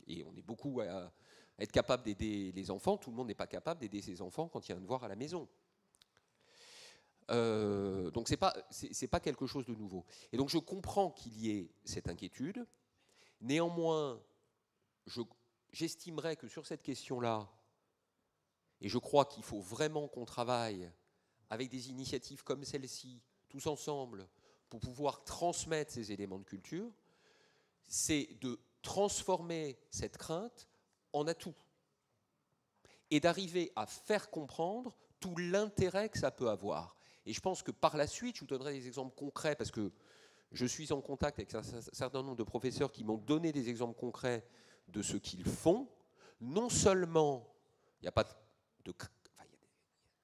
Et on est beaucoup à être capable d'aider les enfants, tout le monde n'est pas capable d'aider ses enfants quand il y a un devoir à la maison. Donc c'est pas quelque chose de nouveau. Et donc je comprends qu'il y ait cette inquiétude. Néanmoins, j'estimerais que sur cette question-là, et je crois qu'il faut vraiment qu'on travaille avec des initiatives comme celle-ci, tous ensemble, pour pouvoir transmettre ces éléments de culture, c'est de transformer cette crainte en atout et d'arriver à faire comprendre tout l'intérêt que ça peut avoir. Et je pense que par la suite, je vous donnerai des exemples concrets, parce que je suis en contact avec un certain nombre de professeurs qui m'ont donné des exemples concrets de ce qu'ils font. Non seulement, il y a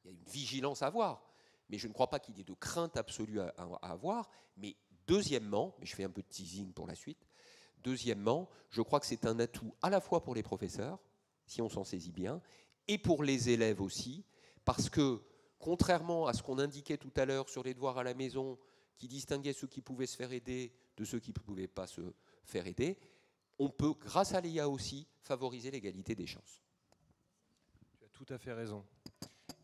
une vigilance à avoir, mais je ne crois pas qu'il y ait de crainte absolue à avoir. Mais deuxièmement, mais je fais un peu de teasing pour la suite, deuxièmement, je crois que c'est un atout à la fois pour les professeurs, si on s'en saisit bien, et pour les élèves aussi, parce que contrairement à ce qu'on indiquait tout à l'heure sur les devoirs à la maison, qui distinguaient ceux qui pouvaient se faire aider de ceux qui ne pouvaient pas se faire aider, on peut, grâce à l'IA aussi, favoriser l'égalité des chances. Tu as tout à fait raison.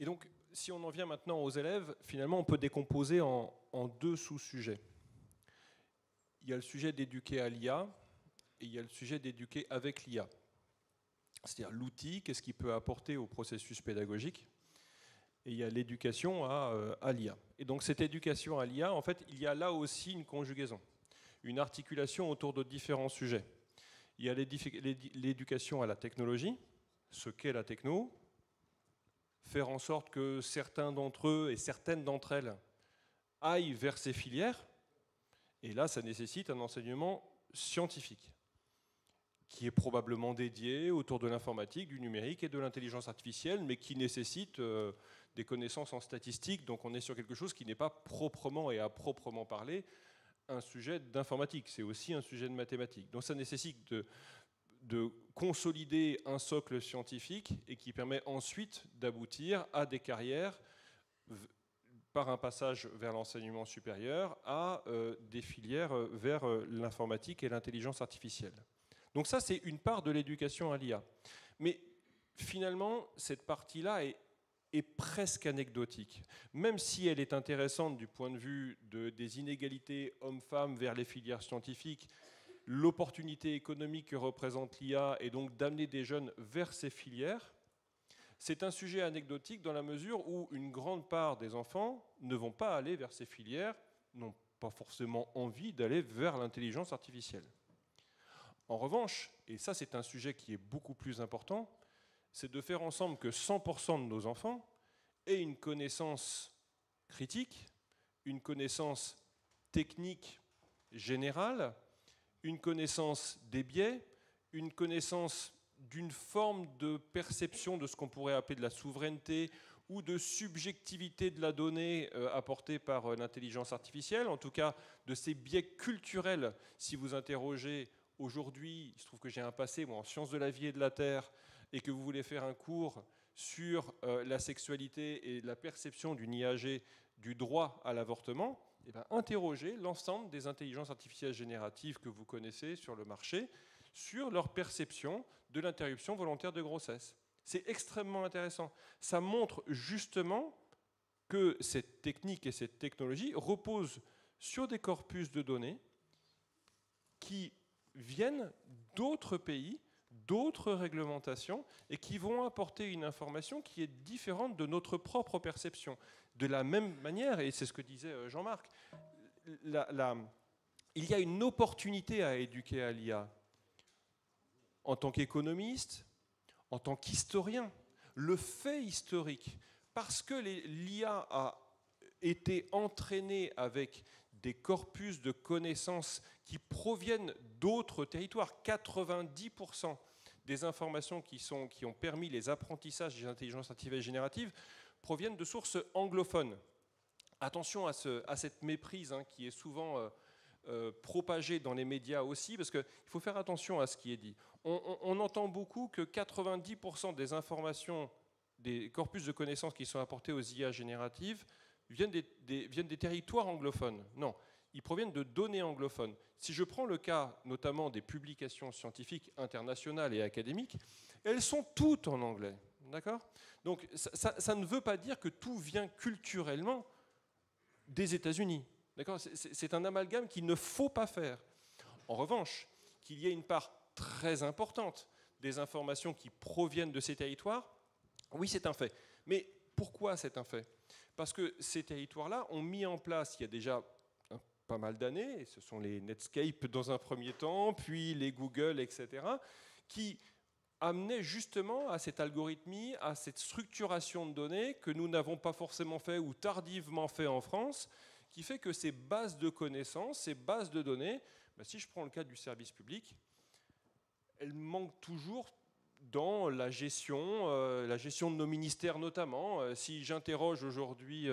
Et donc, si on en vient maintenant aux élèves, finalement, on peut décomposer en deux sous-sujets. Il y a le sujet d'éduquer à l'IA et il y a le sujet d'éduquer avec l'IA. C'est-à-dire l'outil, qu'est-ce qu'il peut apporter au processus pédagogique. Et il y a l'éducation à l'IA. Et donc cette éducation à l'IA, en fait, il y a là aussi une conjugaison, une articulation autour de différents sujets. Il y a l'éducation à la technologie, ce qu'est la techno, faire en sorte que certains d'entre eux et certaines d'entre elles aillent vers ces filières. Et là, ça nécessite un enseignement scientifique, qui est probablement dédié autour de l'informatique, du numérique et de l'intelligence artificielle, mais qui nécessite des connaissances en statistique. Donc on est sur quelque chose qui n'est pas proprement et à proprement parler un sujet d'informatique, c'est aussi un sujet de mathématiques. Donc ça nécessite de consolider un socle scientifique et qui permet ensuite d'aboutir à des carrières par un passage vers l'enseignement supérieur à des filières vers l'informatique et l'intelligence artificielle. Donc ça, c'est une part de l'éducation à l'IA. Mais finalement, cette partie-là est presque anecdotique. Même si elle est intéressante du point de vue des inégalités hommes-femmes vers les filières scientifiques, l'opportunité économique que représente l'IA et donc d'amener des jeunes vers ces filières, c'est un sujet anecdotique dans la mesure où une grande part des enfants ne vont pas aller vers ces filières, n'ont pas forcément envie d'aller vers l'intelligence artificielle. En revanche, et ça c'est un sujet qui est beaucoup plus important, c'est de faire ensemble que 100% de nos enfants aient une connaissance critique, une connaissance technique générale, une connaissance des biais, une connaissance d'une forme de perception de ce qu'on pourrait appeler de la souveraineté ou de subjectivité de la donnée apportée par l'intelligence artificielle, en tout cas de ces biais culturels. Si vous interrogez aujourd'hui, il se trouve que j'ai un passé moi, en sciences de la vie et de la terre, et que vous voulez faire un cours sur la sexualité et la perception d'une IAG du droit à l'avortement, eh bien, interrogez l'ensemble des intelligences artificielles génératives que vous connaissez sur le marché sur leur perception de l'interruption volontaire de grossesse. C'est extrêmement intéressant. Ça montre justement que cette technique et cette technologie reposent sur des corpus de données qui viennent d'autres pays, d'autres réglementations et qui vont apporter une information qui est différente de notre propre perception. De la même manière, et c'est ce que disait Jean-Marc, il y a une opportunité à éduquer à l'IA. En tant qu'économiste, en tant qu'historien, le fait historique, parce que l'IA a été entraînée avec des corpus de connaissances qui proviennent d'autres territoires, 90% des informations qui ont permis les apprentissages des intelligences artificielles génératives proviennent de sources anglophones. Attention à cette méprise qui est souvent propagée dans les médias aussi, parce qu'il faut faire attention à ce qui est dit. On entend beaucoup que 90% des informations, des corpus de connaissances qui sont apportés aux IA génératives viennent des territoires anglophones. Non, ils proviennent de données anglophones. Si je prends le cas notamment des publications scientifiques internationales et académiques, elles sont toutes en anglais. D'accord ? Donc ça ne veut pas dire que tout vient culturellement des États-Unis. D'accord ? C'est un amalgame qu'il ne faut pas faire. En revanche, qu'il y ait une part très importante des informations qui proviennent de ces territoires, oui, c'est un fait. Mais pourquoi c'est un fait ? Parce que ces territoires-là ont mis en place, il y a déjà pas mal d'années, et ce sont les Netscape dans un premier temps, puis les Google, etc., qui amenaient justement à cette algorithmie, à cette structuration de données que nous n'avons pas forcément fait ou tardivement fait en France, qui fait que ces bases de connaissances, ces bases de données, si je prends le cas du service public, elles manquent toujours dans la gestion de nos ministères notamment. Si j'interroge aujourd'hui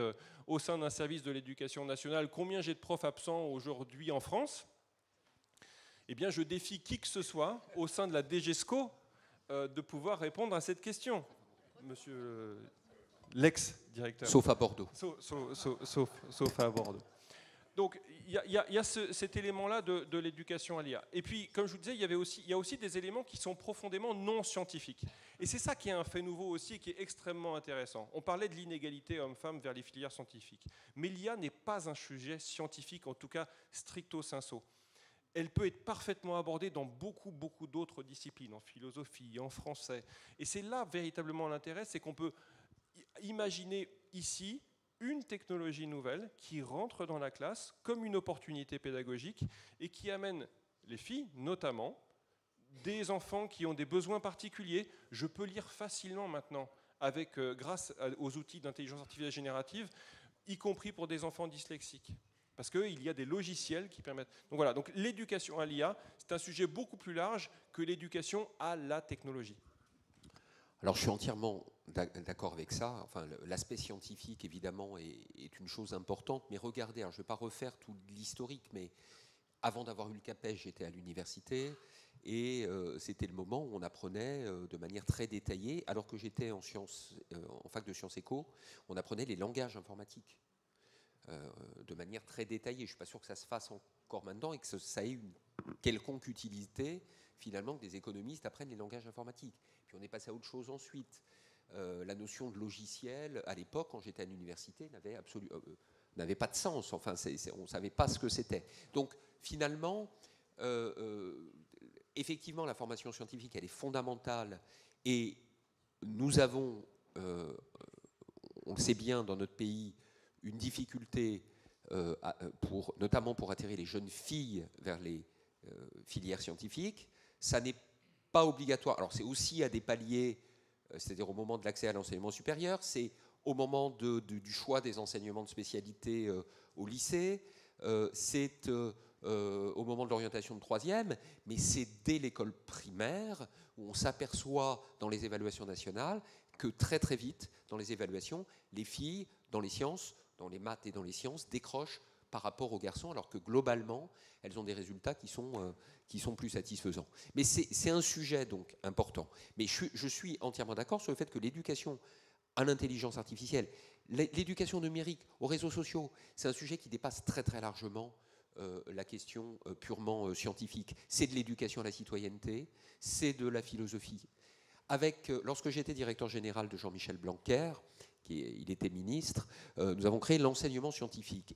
au sein d'un service de l'éducation nationale combien j'ai de profs absents aujourd'hui en France, eh bien je défie qui que ce soit au sein de la DGESCO de pouvoir répondre à cette question. Monsieur l'ex-directeur. Sauf à Bordeaux. Sauf à Bordeaux. Donc il y a cet élément-là de l'éducation à l'IA. Et puis, comme je vous disais, il y a aussi des éléments qui sont profondément non scientifiques. Et c'est ça qui est un fait nouveau aussi, qui est extrêmement intéressant. On parlait de l'inégalité homme-femme vers les filières scientifiques. Mais l'IA n'est pas un sujet scientifique, en tout cas stricto sensu. Elle peut être parfaitement abordée dans beaucoup, beaucoup d'autres disciplines, en philosophie, en français. Et c'est là véritablement l'intérêt, c'est qu'on peut imaginer ici une technologie nouvelle qui rentre dans la classe comme une opportunité pédagogique et qui amène les filles, notamment, des enfants qui ont des besoins particuliers. Je peux lire facilement maintenant, grâce aux outils d'intelligence artificielle générative, y compris pour des enfants dyslexiques. Parce qu'il y a des logiciels qui permettent... Donc voilà, donc l'éducation à l'IA, c'est un sujet beaucoup plus large que l'éducation à la technologie. Alors je suis entièrement d'accord avec ça. Enfin, l'aspect scientifique, évidemment, est une chose importante. Mais regardez, alors je ne vais pas refaire tout l'historique, mais avant d'avoir eu le CAPES, j'étais à l'université. Et c'était le moment où on apprenait de manière très détaillée, alors que j'étais en fac de sciences éco, on apprenait les langages informatiques de manière très détaillée. Je ne suis pas sûr que ça se fasse encore maintenant et que ça ait une quelconque utilité, finalement, que des économistes apprennent les langages informatiques. Puis on est passé à autre chose ensuite. La notion de logiciel, à l'époque, quand j'étais à l'université, n'avait pas de sens. Enfin, on ne savait pas ce que c'était. Donc, finalement, effectivement, la formation scientifique, elle est fondamentale. Et nous avons, on le sait bien dans notre pays, une difficulté, notamment pour attirer les jeunes filles vers les filières scientifiques. Ça n'est pas obligatoire. Alors, c'est aussi à des paliers, c'est-à-dire au moment de l'accès à l'enseignement supérieur, c'est au moment du choix des enseignements de spécialité au lycée, c'est au moment de l'orientation de troisième, mais c'est dès l'école primaire où on s'aperçoit dans les évaluations nationales que très très vite, dans les évaluations, les filles, dans les sciences, dans les maths et dans les sciences, décrochent par rapport aux garçons, alors que globalement, elles ont des résultats qui sont plus satisfaisants. Mais c'est un sujet donc important. Mais je suis entièrement d'accord sur le fait que l'éducation à l'intelligence artificielle, l'éducation numérique, aux réseaux sociaux, c'est un sujet qui dépasse très très largement la question purement scientifique. C'est de l'éducation à la citoyenneté, c'est de la philosophie. Lorsque j'étais directeur général de Jean-Michel Blanquer, il était ministre, nous avons créé l'enseignement scientifique.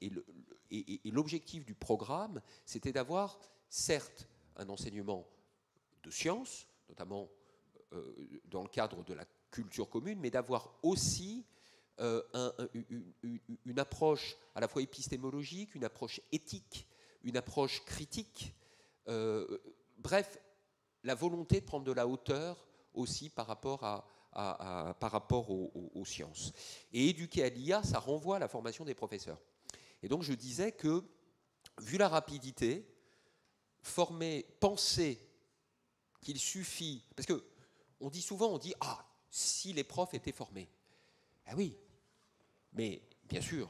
Et l'objectif du programme, c'était d'avoir, certes, un enseignement de sciences, notamment dans le cadre de la culture commune, mais d'avoir aussi une approche à la fois épistémologique, une approche éthique, une approche critique, bref, la volonté de prendre de la hauteur aussi par rapport aux sciences. Et éduquer à l'IA, ça renvoie à la formation des professeurs. Et donc je disais que, vu la rapidité, penser qu'il suffit, parce que on dit souvent, ah, si les profs étaient formés. Ah oui, mais bien sûr,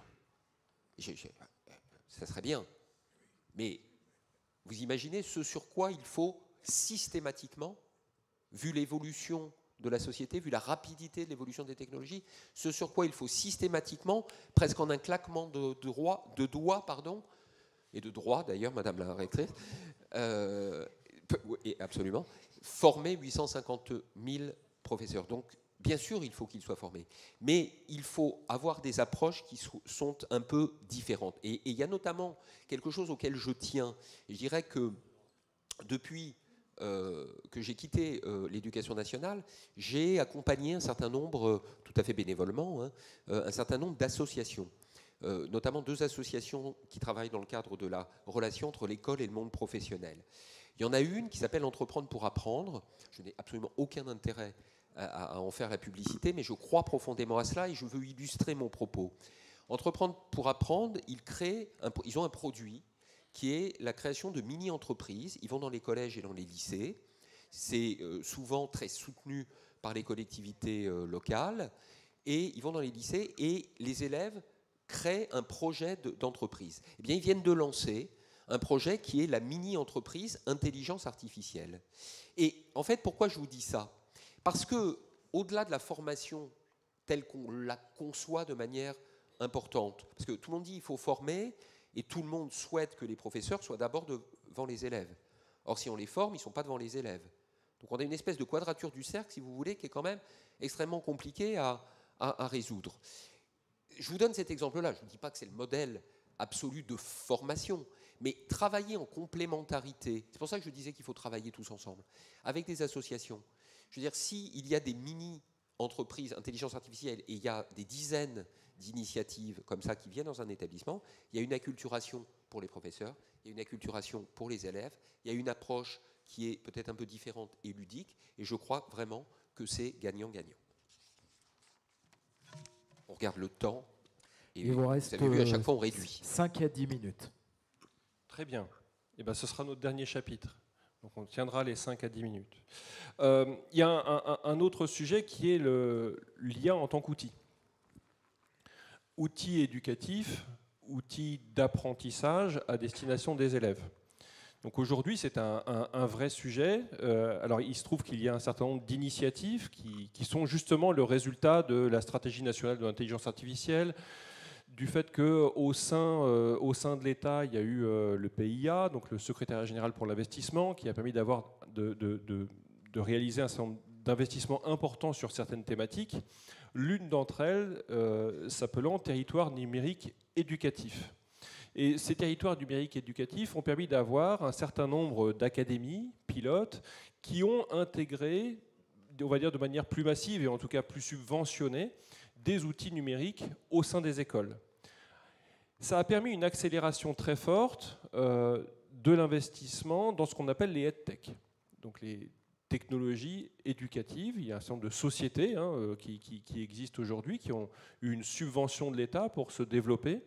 ça serait bien. Mais vous imaginez ce sur quoi il faut systématiquement, vu l'évolution de la société, vu la rapidité de l'évolution des technologies, ce sur quoi il faut systématiquement, presque en un claquement de doigts, et de droit d'ailleurs, Madame la rectrice, absolument, former 850 000 professeurs. Donc, bien sûr, il faut qu'ils soient formés, mais il faut avoir des approches qui sont un peu différentes. Et il y a notamment quelque chose auquel je tiens. Je dirais que depuis que j'ai quitté l'éducation nationale, j'ai accompagné un certain nombre, tout à fait bénévolement, un certain nombre d'associations, notamment 2 associations qui travaillent dans le cadre de la relation entre l'école et le monde professionnel. Il y en a une qui s'appelle Entreprendre pour apprendre. Je n'ai absolument aucun intérêt à en faire la publicité, mais je crois profondément à cela et je veux illustrer mon propos. Entreprendre pour apprendre, ils ont un produit qui est la création de mini-entreprises. Ils vont dans les collèges et dans les lycées. C'est souvent très soutenu par les collectivités locales. Et ils vont dans les lycées et les élèves créent un projet d'entreprise. Eh bien, ils viennent de lancer un projet qui est la mini-entreprise intelligence artificielle. Et en fait, pourquoi je vous dis ça ? Parce que, au-delà de la formation telle qu'on la conçoit de manière importante, parce que tout le monde dit qu'il faut former, et tout le monde souhaite que les professeurs soient d'abord devant les élèves. Or, si on les forme, ils ne sont pas devant les élèves. Donc on a une espèce de quadrature du cercle, si vous voulez, qui est quand même extrêmement compliquée à résoudre. Je vous donne cet exemple-là. Je ne dis pas que c'est le modèle absolu de formation, mais travailler en complémentarité. C'est pour ça que je disais qu'il faut travailler tous ensemble, avec des associations. Je veux dire, s'il y a des mini-entreprises intelligence artificielle et il y a des dizaines d'initiatives comme ça qui viennent dans un établissement, il y a une acculturation pour les professeurs, il y a une acculturation pour les élèves, il y a une approche qui est peut-être un peu différente et ludique, et je crois vraiment que c'est gagnant-gagnant. On regarde le temps, et il vous reste, vous avez vu, à chaque fois on réduit. 5 à 10 minutes. Très bien. Et ben, ce sera notre dernier chapitre. Donc on tiendra les 5 à 10 minutes. Il y a un autre sujet qui est l'IA en tant qu'outil. Outil éducatif, outil d'apprentissage à destination des élèves. Donc aujourd'hui, c'est un vrai sujet. Alors il se trouve qu'il y a un certain nombre d'initiatives qui sont justement le résultat de la stratégie nationale de l'intelligence artificielle, du fait qu'au sein de l'État, il y a eu le PIA, donc le secrétariat général pour l'investissement, qui a permis de réaliser un certain nombre d'investissements importants sur certaines thématiques. L'une d'entre elles s'appelant territoire numérique éducatif. Et ces territoires numériques éducatifs ont permis d'avoir un certain nombre d'académies pilotes qui ont intégré, on va dire de manière plus massive et en tout cas plus subventionnée, des outils numériques au sein des écoles. Ça a permis une accélération très forte de l'investissement dans ce qu'on appelle les EdTech, donc les technologies éducatives. Il y a un certain nombre de sociétés qui existent aujourd'hui, qui ont eu une subvention de l'État pour se développer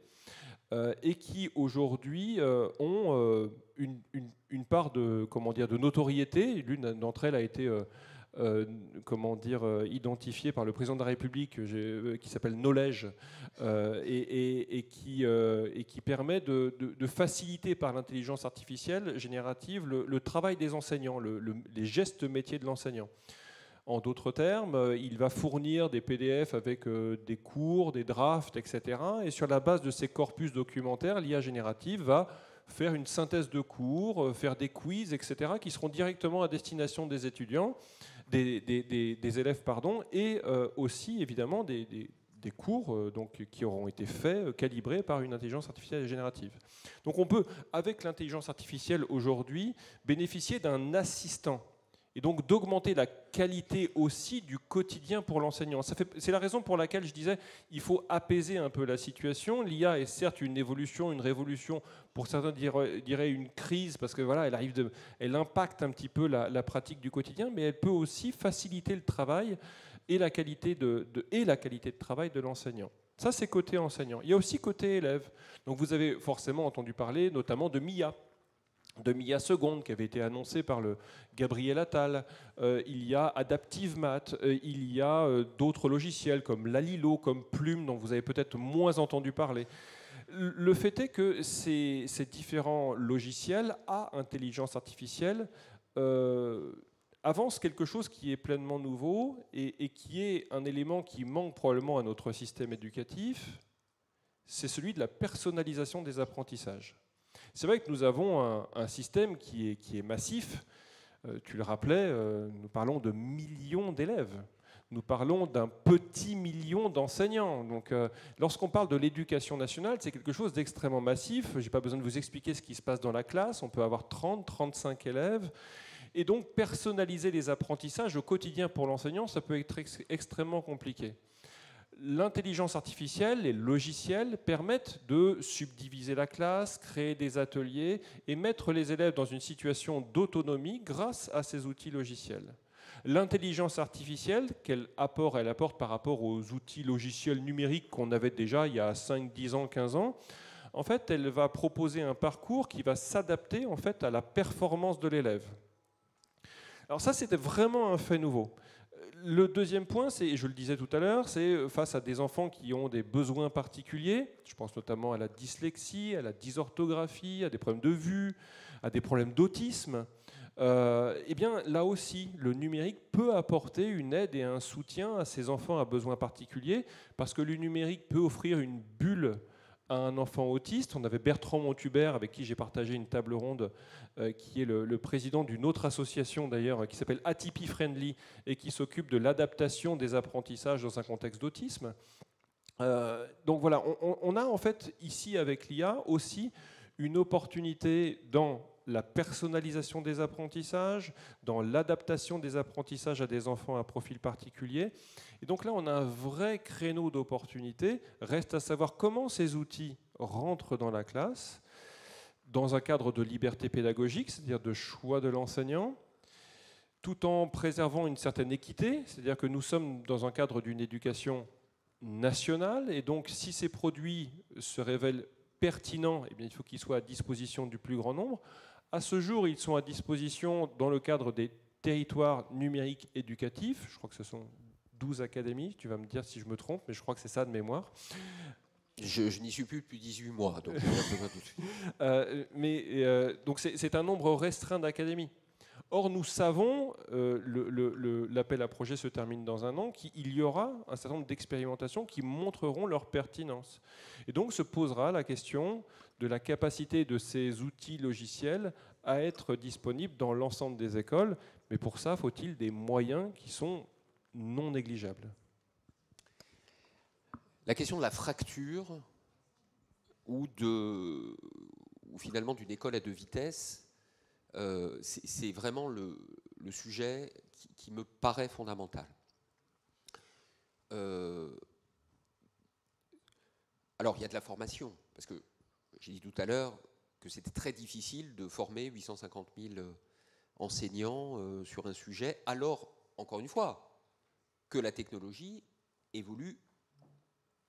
et qui aujourd'hui ont une part de notoriété. L'une d'entre elles a été identifié par le président de la République qui s'appelle Knowledge et qui permet de faciliter par l'intelligence artificielle générative le travail des enseignants, les gestes métiers de l'enseignant. En d'autres termes, il va fournir des PDF avec des cours, des drafts, etc. Et sur la base de ces corpus documentaires, l'IA générative va faire une synthèse de cours, faire des quiz, etc., qui seront directement à destination des étudiants, des élèves, et aussi évidemment des cours qui auront été faits, calibrés par une intelligence artificielle générative. Donc on peut, avec l'intelligence artificielle aujourd'hui, bénéficier d'un assistant et donc d'augmenter la qualité aussi du quotidien pour l'enseignant. C'est la raison pour laquelle je disais il faut apaiser un peu la situation. L'IA est certes une évolution, une révolution, pour certains diraient une crise, parce que voilà, elle impacte un petit peu la pratique du quotidien, mais elle peut aussi faciliter le travail et la qualité de travail de l'enseignant. Ça, c'est côté enseignant. Il y a aussi côté élève. Donc vous avez forcément entendu parler notamment de MIA seconde, qui avait été annoncé par le Gabriel Attal. Il y a Adaptive Math, il y a d'autres logiciels comme Lalilo, comme Plume, dont vous avez peut-être moins entendu parler. Le fait est que ces différents logiciels à intelligence artificielle avancent quelque chose qui est pleinement nouveau et qui est un élément qui manque probablement à notre système éducatif, c'est celui de la personnalisation des apprentissages. C'est vrai que nous avons un système qui est massif. Tu le rappelais, nous parlons de millions d'élèves. Nous parlons d'un petit million d'enseignants. Donc, lorsqu'on parle de l'éducation nationale, c'est quelque chose d'extrêmement massif. Je n'ai pas besoin de vous expliquer ce qui se passe dans la classe. On peut avoir 30, 35 élèves. Et donc, personnaliser les apprentissages au quotidien pour l'enseignant, ça peut être extrêmement compliqué. L'intelligence artificielle, les logiciels permettent de subdiviser la classe, créer des ateliers et mettre les élèves dans une situation d'autonomie grâce à ces outils logiciels. L'intelligence artificielle, quel apport elle apporte par rapport aux outils logiciels numériques qu'on avait déjà il y a 5, 10 ans, 15 ans, en fait, elle va proposer un parcours qui va s'adapter en fait, à la performance de l'élève. Alors ça, c'était vraiment un fait nouveau. Le deuxième point, je le disais tout à l'heure, c'est face à des enfants qui ont des besoins particuliers, je pense notamment à la dyslexie, à la dysorthographie, à des problèmes de vue, à des problèmes d'autisme, eh bien là aussi, le numérique peut apporter une aide et un soutien à ces enfants à besoins particuliers, parce que le numérique peut offrir une bulle à un enfant autiste. On avait Bertrand Montubert, avec qui j'ai partagé une table ronde, qui est le président d'une autre association d'ailleurs, qui s'appelle Atypie Friendly, et qui s'occupe de l'adaptation des apprentissages dans un contexte d'autisme. Donc voilà, on a en fait ici avec l'IA aussi une opportunité dans la personnalisation des apprentissages, dans l'adaptation des apprentissages à des enfants à profil particulier. Et donc là, on a un vrai créneau d'opportunités. Reste à savoir comment ces outils rentrent dans la classe, dans un cadre de liberté pédagogique, c'est-à-dire de choix de l'enseignant, tout en préservant une certaine équité, c'est-à-dire que nous sommes dans un cadre d'une éducation nationale, et donc si ces produits se révèlent pertinents, eh bien, il faut qu'ils soient à disposition du plus grand nombre. À ce jour, ils sont à disposition dans le cadre des territoires numériques éducatifs. Je crois que ce sont 12 académies. Tu vas me dire si je me trompe, mais je crois que c'est ça de mémoire. Je n'y suis plus depuis 18 mois, donc donc c'est un nombre restreint d'académies. Or, nous savons, l'appel à projet se termine dans un an, qu'il y aura un certain nombre d'expérimentations qui montreront leur pertinence. Et donc se posera la question de la capacité de ces outils logiciels à être disponibles dans l'ensemble des écoles. Mais pour ça, faut-il des moyens qui sont non négligeables. La question de la fracture ou finalement d'une école à deux vitesses, c'est vraiment le sujet qui me paraît fondamental. Alors, il y a de la formation, parce que j'ai dit tout à l'heure que c'était très difficile de former 850 000 enseignants sur un sujet, alors, encore une fois, que la technologie évolue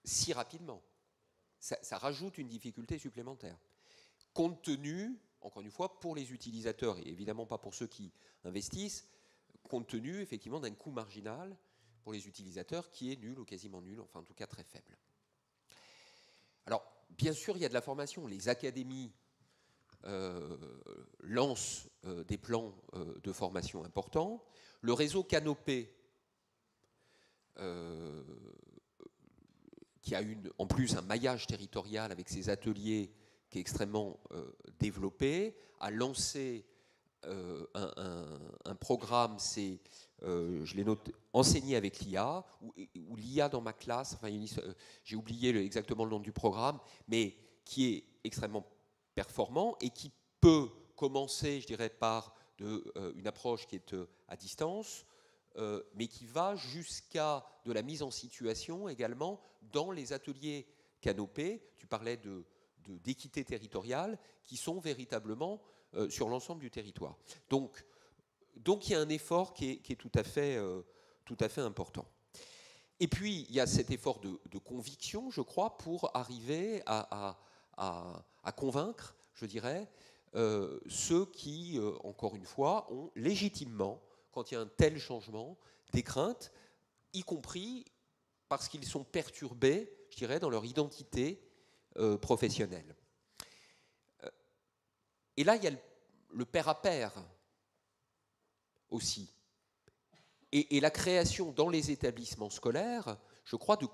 si rapidement. Ça rajoute une difficulté supplémentaire. Compte tenu, encore une fois, pour les utilisateurs, et évidemment pas pour ceux qui investissent, compte tenu effectivement d'un coût marginal pour les utilisateurs qui est nul ou quasiment nul, enfin en tout cas très faible. Alors, bien sûr, il y a de la formation. Les académies lancent des plans de formation importants. Le réseau Canopé, qui a en plus un maillage territorial avec ses ateliers qui est extrêmement développé, a lancé un programme, je l'ai noté, enseigné avec l'IA, ou l'IA dans ma classe, enfin, j'ai oublié exactement le nom du programme, mais qui est extrêmement performant et qui peut commencer, je dirais, par une approche qui est à distance, mais qui va jusqu'à de la mise en situation également dans les ateliers canopés. Tu parlais d'équité territoriale, qui sont véritablement sur l'ensemble du territoire. Donc il y a un effort qui est tout à fait important. Et puis, il y a cet effort de conviction, je crois, pour arriver à convaincre, je dirais, ceux qui, encore une fois, ont légitimement, quand il y a un tel changement, des craintes, y compris parce qu'ils sont perturbés, je dirais, dans leur identité professionnelle. Et là, il y a le pair à pair aussi. Et la création dans les établissements scolaires, je crois, de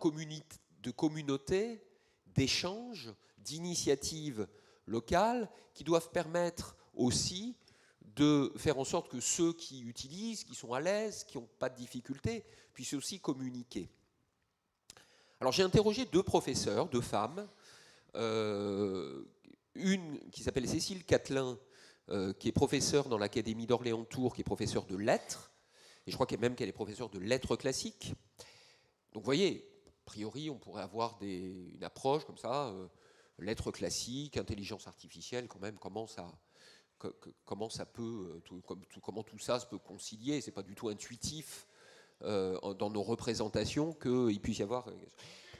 communautés, d'échanges, d'initiatives locales qui doivent permettre aussi de faire en sorte que ceux qui utilisent, qui sont à l'aise, qui n'ont pas de difficultés, puissent aussi communiquer. Alors j'ai interrogé 2 professeurs, 2 femmes, une qui s'appelle Cécile Catelin, qui est professeure dans l'Académie d'Orléans-Tours, qui est professeure de lettres, et je crois même qu'elle est professeure de lettres classiques. Donc vous voyez, a priori, on pourrait avoir une approche comme ça, lettres classiques, intelligence artificielle, quand même, comment tout ça se peut concilier. C'est pas du tout intuitif dans nos représentations qu'il puisse y avoir.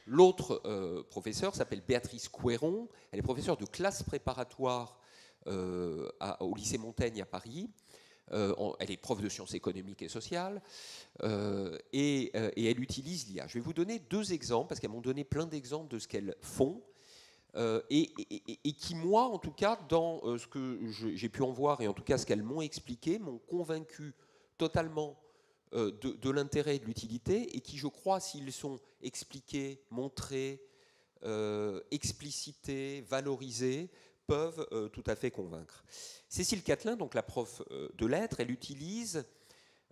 L'autre professeure s'appelle Béatrice Couéron. Elle est professeure de classe préparatoire au lycée Montaigne à Paris. Elle est prof de sciences économiques et sociales et elle utilise l'IA. Je vais vous donner 2 exemples parce qu'elles m'ont donné plein d'exemples de ce qu'elles font et qui, moi, en tout cas, dans ce que j'ai pu en voir et en tout cas ce qu'elles m'ont expliqué, m'ont convaincu totalement de l'intérêt et de l'utilité et qui, je crois, s'ils sont expliqués, montrés, explicités, valorisés, peuvent tout à fait convaincre. Cécile Catelin, donc la prof de lettres, elle utilise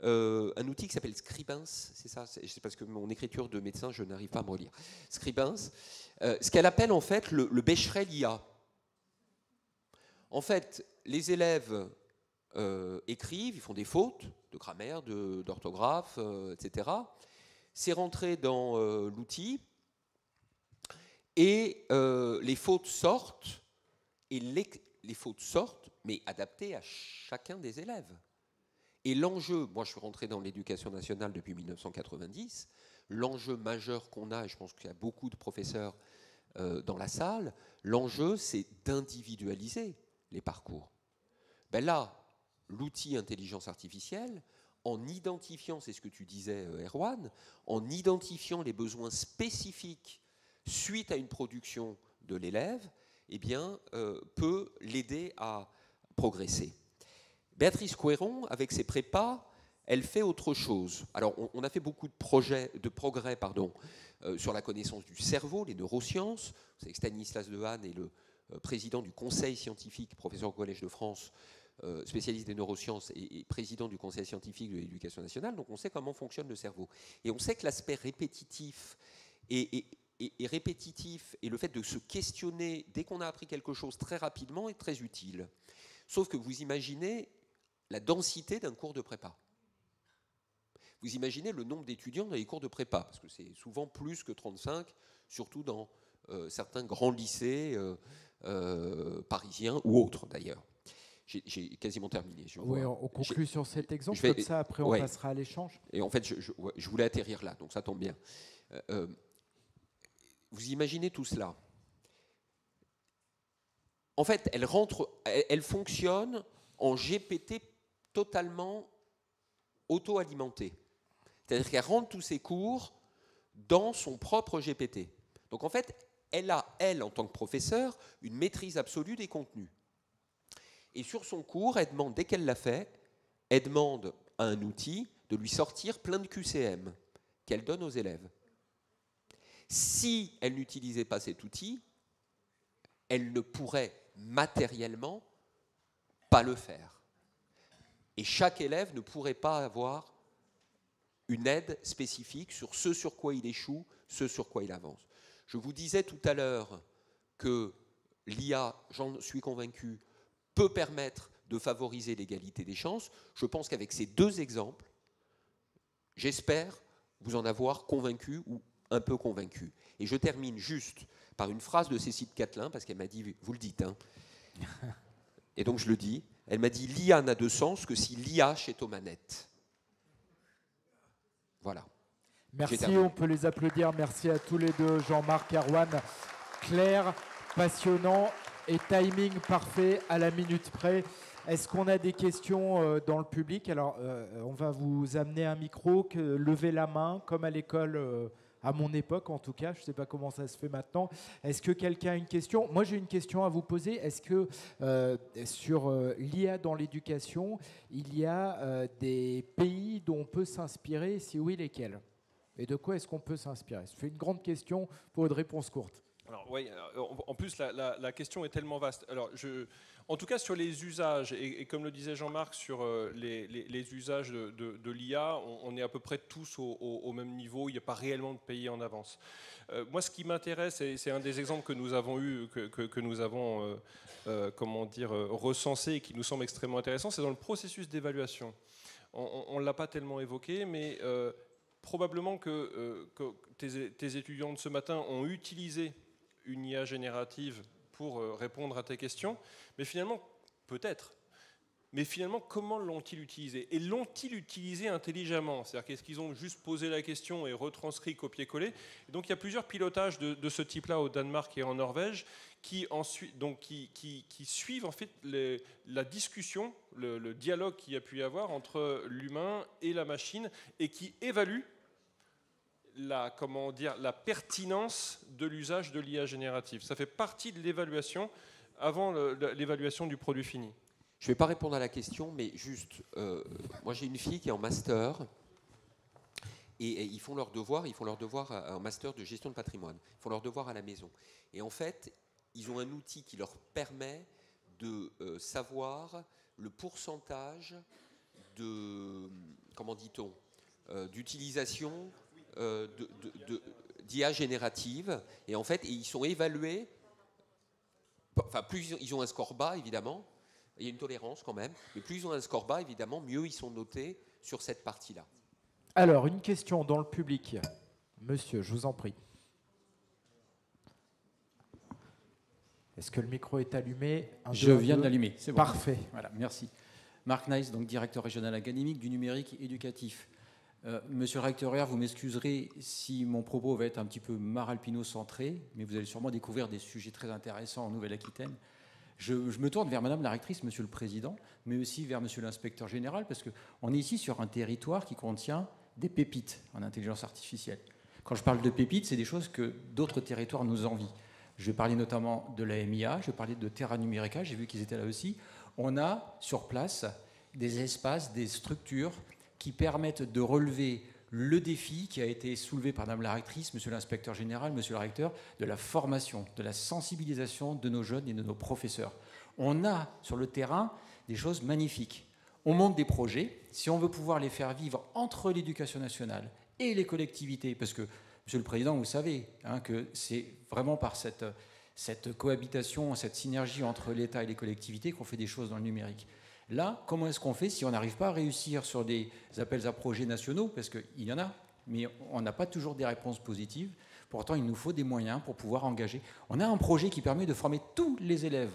un outil qui s'appelle Scribens, c'est ça, c'est parce que mon écriture de médecin, je n'arrive pas à me relire. Scribens, ce qu'elle appelle en fait le Becherel IA. En fait, les élèves écrivent, ils font des fautes de grammaire, d'orthographe, etc. C'est rentré dans l'outil et les fautes sortent. Et les fautes sortent, mais adaptées à chacun des élèves. Et l'enjeu, moi je suis rentré dans l'éducation nationale depuis 1990, l'enjeu majeur qu'on a, et je pense qu'il y a beaucoup de professeurs dans la salle, l'enjeu c'est d'individualiser les parcours. Ben là, l'outil intelligence artificielle, en identifiant, c'est ce que tu disais Erwan, en identifiant les besoins spécifiques suite à une production de l'élève, eh bien, peut l'aider à progresser. Béatrice Couéron, avec ses prépas, elle fait autre chose. Alors, on a fait beaucoup de progrès sur la connaissance du cerveau, les neurosciences. Vous savez que Stanislas Dehaene est le président du conseil scientifique, professeur au Collège de France, spécialiste des neurosciences et président du conseil scientifique de l'éducation nationale. Donc, on sait comment fonctionne le cerveau. Et on sait que l'aspect répétitif et le fait de se questionner dès qu'on a appris quelque chose très rapidement est très utile. Sauf que vous imaginez la densité d'un cours de prépa. Vous imaginez le nombre d'étudiants dans les cours de prépa, parce que c'est souvent plus que 35, surtout dans certains grands lycées parisiens ou autres d'ailleurs. J'ai quasiment terminé. Oui, on conclut sur cet exemple, comme ça après on passera à l'échange. Et en fait, je voulais atterrir là, donc ça tombe bien. Vous imaginez tout cela. En fait, elle fonctionne en GPT totalement auto-alimenté. C'est-à-dire qu'elle rentre tous ses cours dans son propre GPT. Donc en fait, elle a, en tant que professeur, une maîtrise absolue des contenus. Et sur son cours, elle demande, dès qu'elle l'a fait, elle demande à un outil de lui sortir plein de QCM qu'elle donne aux élèves. Si elle n'utilisait pas cet outil, elle ne pourrait matériellement pas le faire. Et chaque élève ne pourrait pas avoir une aide spécifique sur ce sur quoi il échoue, ce sur quoi il avance. Je vous disais tout à l'heure que l'IA, j'en suis convaincu, peut permettre de favoriser l'égalité des chances. Je pense qu'avec ces 2 exemples, j'espère vous en avoir convaincu ou un peu convaincu. Et je termine juste par une phrase de Cécile Catelin, parce qu'elle m'a dit, vous le dites, hein, et donc je le dis, elle m'a dit, l'IA n'a de sens que si l'IH est aux manettes. Voilà. Merci, on peut les applaudir. Merci à tous les deux, Jean-Marc, Erwan. Clair, passionnant et timing parfait à la minute près. Est-ce qu'on a des questions dans le public? Alors, on va vous amener un micro, levez la main, comme à l'école, à mon époque en tout cas. Je ne sais pas comment ça se fait maintenant. Est-ce que quelqu'un a une question? Moi, j'ai une question à vous poser. Est-ce que sur l'IA dans l'éducation, il y a des pays dont on peut s'inspirer? Si oui, lesquels? Et de quoi est-ce qu'on peut s'inspirer? C'est une grande question pour une réponse courte. Alors, oui, en plus, la question est tellement vaste. Alors, en tout cas, sur les usages, et comme le disait Jean-Marc, sur les usages de l'IA, on est à peu près tous au même niveau. Il n'y a pas réellement de pays en avance. Moi, ce qui m'intéresse, et c'est un des exemples que nous avons eu, que nous avons comment dire, recensé et qui nous semble extrêmement intéressant, c'est dans le processus d'évaluation. On ne l'a pas tellement évoqué, mais probablement que tes étudiants de ce matin ont utilisé une IA générative pour répondre à tes questions, mais finalement, peut-être, mais finalement, comment l'ont-ils utilisé? Et l'ont-ils utilisé intelligemment? C'est-à-dire qu'est-ce qu'ils ont juste posé la question et retranscrit, copié-collé? Donc il y a plusieurs pilotages de ce type-là au Danemark et en Norvège qui suivent en fait la discussion, le dialogue qu'il y a pu y avoir entre l'humain et la machine et qui évaluent la pertinence de l'usage de l'IA générative. Ça fait partie de l'évaluation avant l'évaluation du produit fini. Je ne vais pas répondre à la question, mais juste, moi j'ai une fille qui est en master, et ils font leur devoir en master de gestion de patrimoine. Ils font leur devoir à la maison. Et en fait, ils ont un outil qui leur permet de savoir le pourcentage de, comment dit-on, d'utilisation d'IA générative, et en fait ils sont évalués, enfin plus ils ont un score bas évidemment, il y a une tolérance quand même, mais plus ils ont un score bas évidemment, mieux ils sont notés sur cette partie-là. Alors une question dans le public, monsieur, je vous en prie. Est-ce que le micro est allumé? Je viens de l'allumer, c'est bon. Parfait. Voilà, merci. Marc Nice, donc directeur régional académique du numérique éducatif. Monsieur le recteur, vous m'excuserez si mon propos va être un petit peu Maralpino-centré, mais vous allez sûrement découvrir des sujets très intéressants en Nouvelle-Aquitaine. Je me tourne vers Madame la rectrice, Monsieur le Président, mais aussi vers Monsieur l'inspecteur général, parce qu'on est ici sur un territoire qui contient des pépites en intelligence artificielle. Quand je parle de pépites, c'est des choses que d'autres territoires nous envient. Je vais parler notamment de la MIA, je vais parler de Terra Numérica, j'ai vu qu'ils étaient là aussi. On a sur place des espaces, des structures qui permettent de relever le défi qui a été soulevé par Madame la rectrice, Monsieur l'inspecteur général, Monsieur le recteur, de la formation, de la sensibilisation de nos jeunes et de nos professeurs. On a sur le terrain des choses magnifiques. On monte des projets, si on veut pouvoir les faire vivre entre l'éducation nationale et les collectivités, parce que, Monsieur le Président, vous savez que c'est vraiment par cette cohabitation, cette synergie entre l'État et les collectivités qu'on fait des choses dans le numérique. Là, comment est-ce qu'on fait si on n'arrive pas à réussir sur des appels à projets nationaux? Parce qu'il y en a, mais on n'a pas toujours des réponses positives. Pourtant, il nous faut des moyens pour pouvoir engager. On a un projet qui permet de former tous les élèves.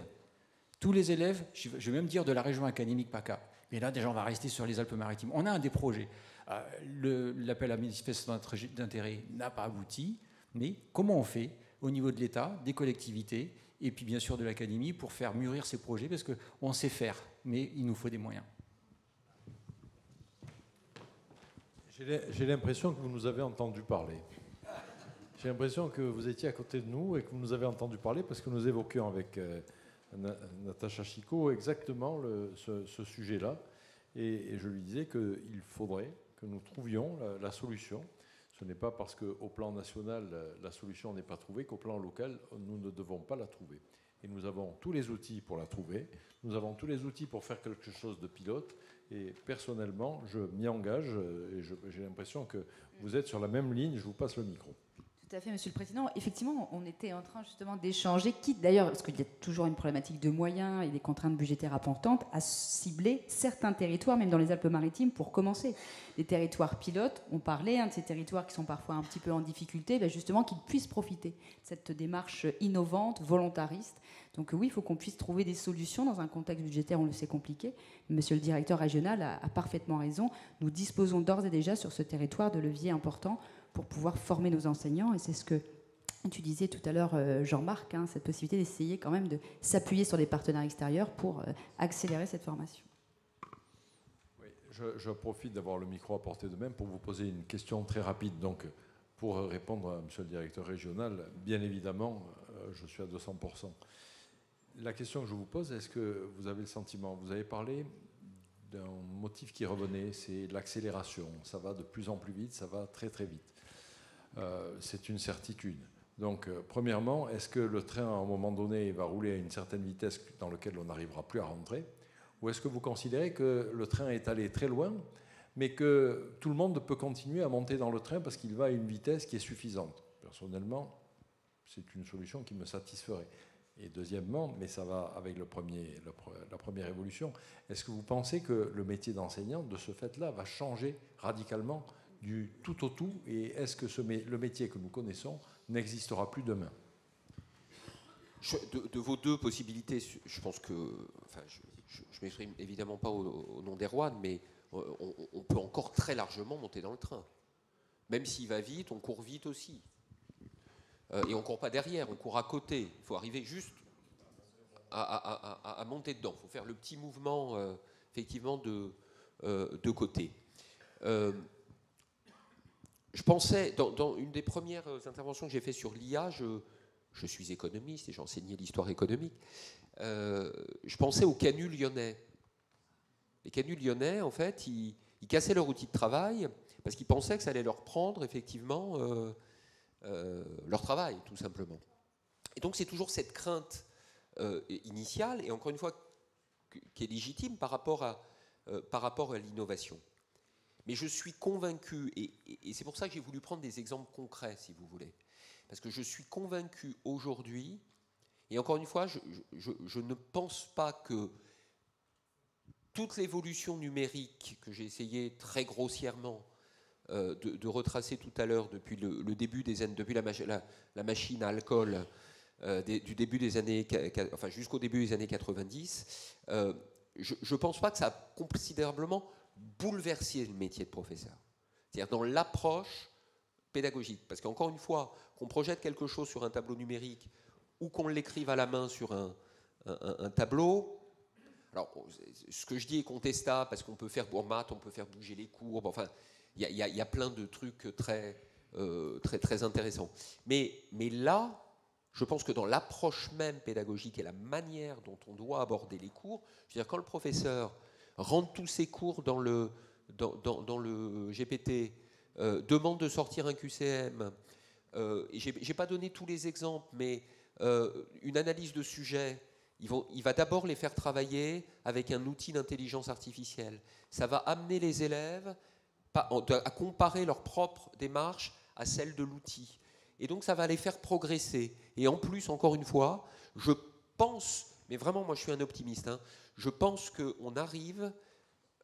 Tous les élèves, je vais même dire de la région académique PACA. Mais là, déjà, on va rester sur les Alpes-Maritimes. On a un des projets. L'appel à manifestation d'intérêt n'a pas abouti. Mais comment on fait au niveau de l'État, des collectivités et puis bien sûr de l'académie pour faire mûrir ces projets? Parce qu'on sait faire, mais il nous faut des moyens. J'ai l'impression que vous nous avez entendu parler. J'ai l'impression que vous étiez à côté de nous et que vous nous avez entendu parler parce que nous évoquions avec Natacha Chicot exactement ce sujet-là. Et je lui disais qu'il faudrait que nous trouvions la solution. Ce n'est pas parce qu'au plan national, la solution n'est pas trouvée qu'au plan local, nous ne devons pas la trouver. Et nous avons tous les outils pour la trouver. Nous avons tous les outils pour faire quelque chose de pilote. Et personnellement, je m'y engage et j'ai l'impression que vous êtes sur la même ligne. Je vous passe le micro. Tout à fait, Monsieur le Président. Effectivement, on était en train justement d'échanger, quitte d'ailleurs, parce qu'il y a toujours une problématique de moyens et des contraintes budgétaires importantes, à cibler certains territoires, même dans les Alpes-Maritimes, pour commencer. Les territoires pilotes, on parlait de ces territoires qui sont parfois un petit peu en difficulté, justement qu'ils puissent profiter de cette démarche innovante, volontariste. Donc oui, il faut qu'on puisse trouver des solutions dans un contexte budgétaire, on le sait, compliqué. Monsieur le directeur régional a parfaitement raison. Nous disposons d'ores et déjà sur ce territoire de leviers importants pour pouvoir former nos enseignants. Et c'est ce que tu disais tout à l'heure, Jean-Marc, cette possibilité d'essayer quand même de s'appuyer sur des partenaires extérieurs pour accélérer cette formation. Oui, je profite d'avoir le micro à portée de main pour vous poser une question très rapide. Donc, pour répondre à monsieur le directeur régional, bien évidemment, je suis à 200%. La question que je vous pose, est-ce que vous avez le sentiment, vous avez parlé d'un motif qui revenait, c'est l'accélération. Ça va de plus en plus vite, ça va très très vite. C'est une certitude. Donc, premièrement, est-ce que le train, à un moment donné, va rouler à une certaine vitesse dans laquelle on n'arrivera plus à rentrer? Ou est-ce que vous considérez que le train est allé très loin, mais que tout le monde peut continuer à monter dans le train parce qu'il va à une vitesse qui est suffisante? Personnellement, c'est une solution qui me satisferait. Et deuxièmement, mais ça va avec la première évolution, est-ce que vous pensez que le métier d'enseignant, de ce fait-là, va changer radicalement du tout au tout? Et est-ce que le métier que nous connaissons n'existera plus demain? De vos deux possibilités, je pense que... Enfin, je ne m'exprime évidemment pas au nom d'Erwan, mais on peut encore très largement monter dans le train. Même s'il va vite, on court vite aussi. Et on ne court pas derrière, on court à côté. Il faut arriver juste à monter dedans. Il faut faire le petit mouvement, effectivement, de côté. Je pensais, dans une des premières interventions que j'ai faites sur l'IA, je suis économiste et j'ai enseigné l'histoire économique, je pensais aux canuts lyonnais. Les canuts lyonnais, en fait, ils cassaient leur outil de travail parce qu'ils pensaient que ça allait leur prendre, effectivement, leur travail, tout simplement. Et donc c'est toujours cette crainte initiale, et encore une fois, qui est légitime par rapport à l'innovation. Mais je suis convaincu, et c'est pour ça que j'ai voulu prendre des exemples concrets, si vous voulez, parce que je suis convaincu aujourd'hui, et encore une fois, je ne pense pas que toute l'évolution numérique que j'ai essayé très grossièrement de retracer tout à l'heure depuis le début des années, depuis la machine à alcool, du début des années, enfin jusqu'au début des années 90, je ne pense pas que ça a considérablement bouleversé le métier de professeur. C'est-à-dire dans l'approche pédagogique. Parce qu'encore une fois, qu'on projette quelque chose sur un tableau numérique ou qu'on l'écrive à la main sur un tableau, alors ce que je dis est contestable parce qu'on peut faire, en maths, on peut faire bouger les courbes, enfin, il y a plein de trucs très intéressants. Mais là, je pense que dans l'approche même pédagogique et la manière dont on doit aborder les cours, je veux dire, quand le professeur rentre tous ses cours dans le GPT, demande de sortir un QCM, et je n'ai pas donné tous les exemples, mais une analyse de sujet, il va d'abord les faire travailler avec un outil d'intelligence artificielle. Ça va amener les élèves à comparer leur propre démarche à celle de l'outil. Et donc ça va les faire progresser. Et en plus, encore une fois, je pense, mais vraiment moi je suis un optimiste, je pense qu'on arrive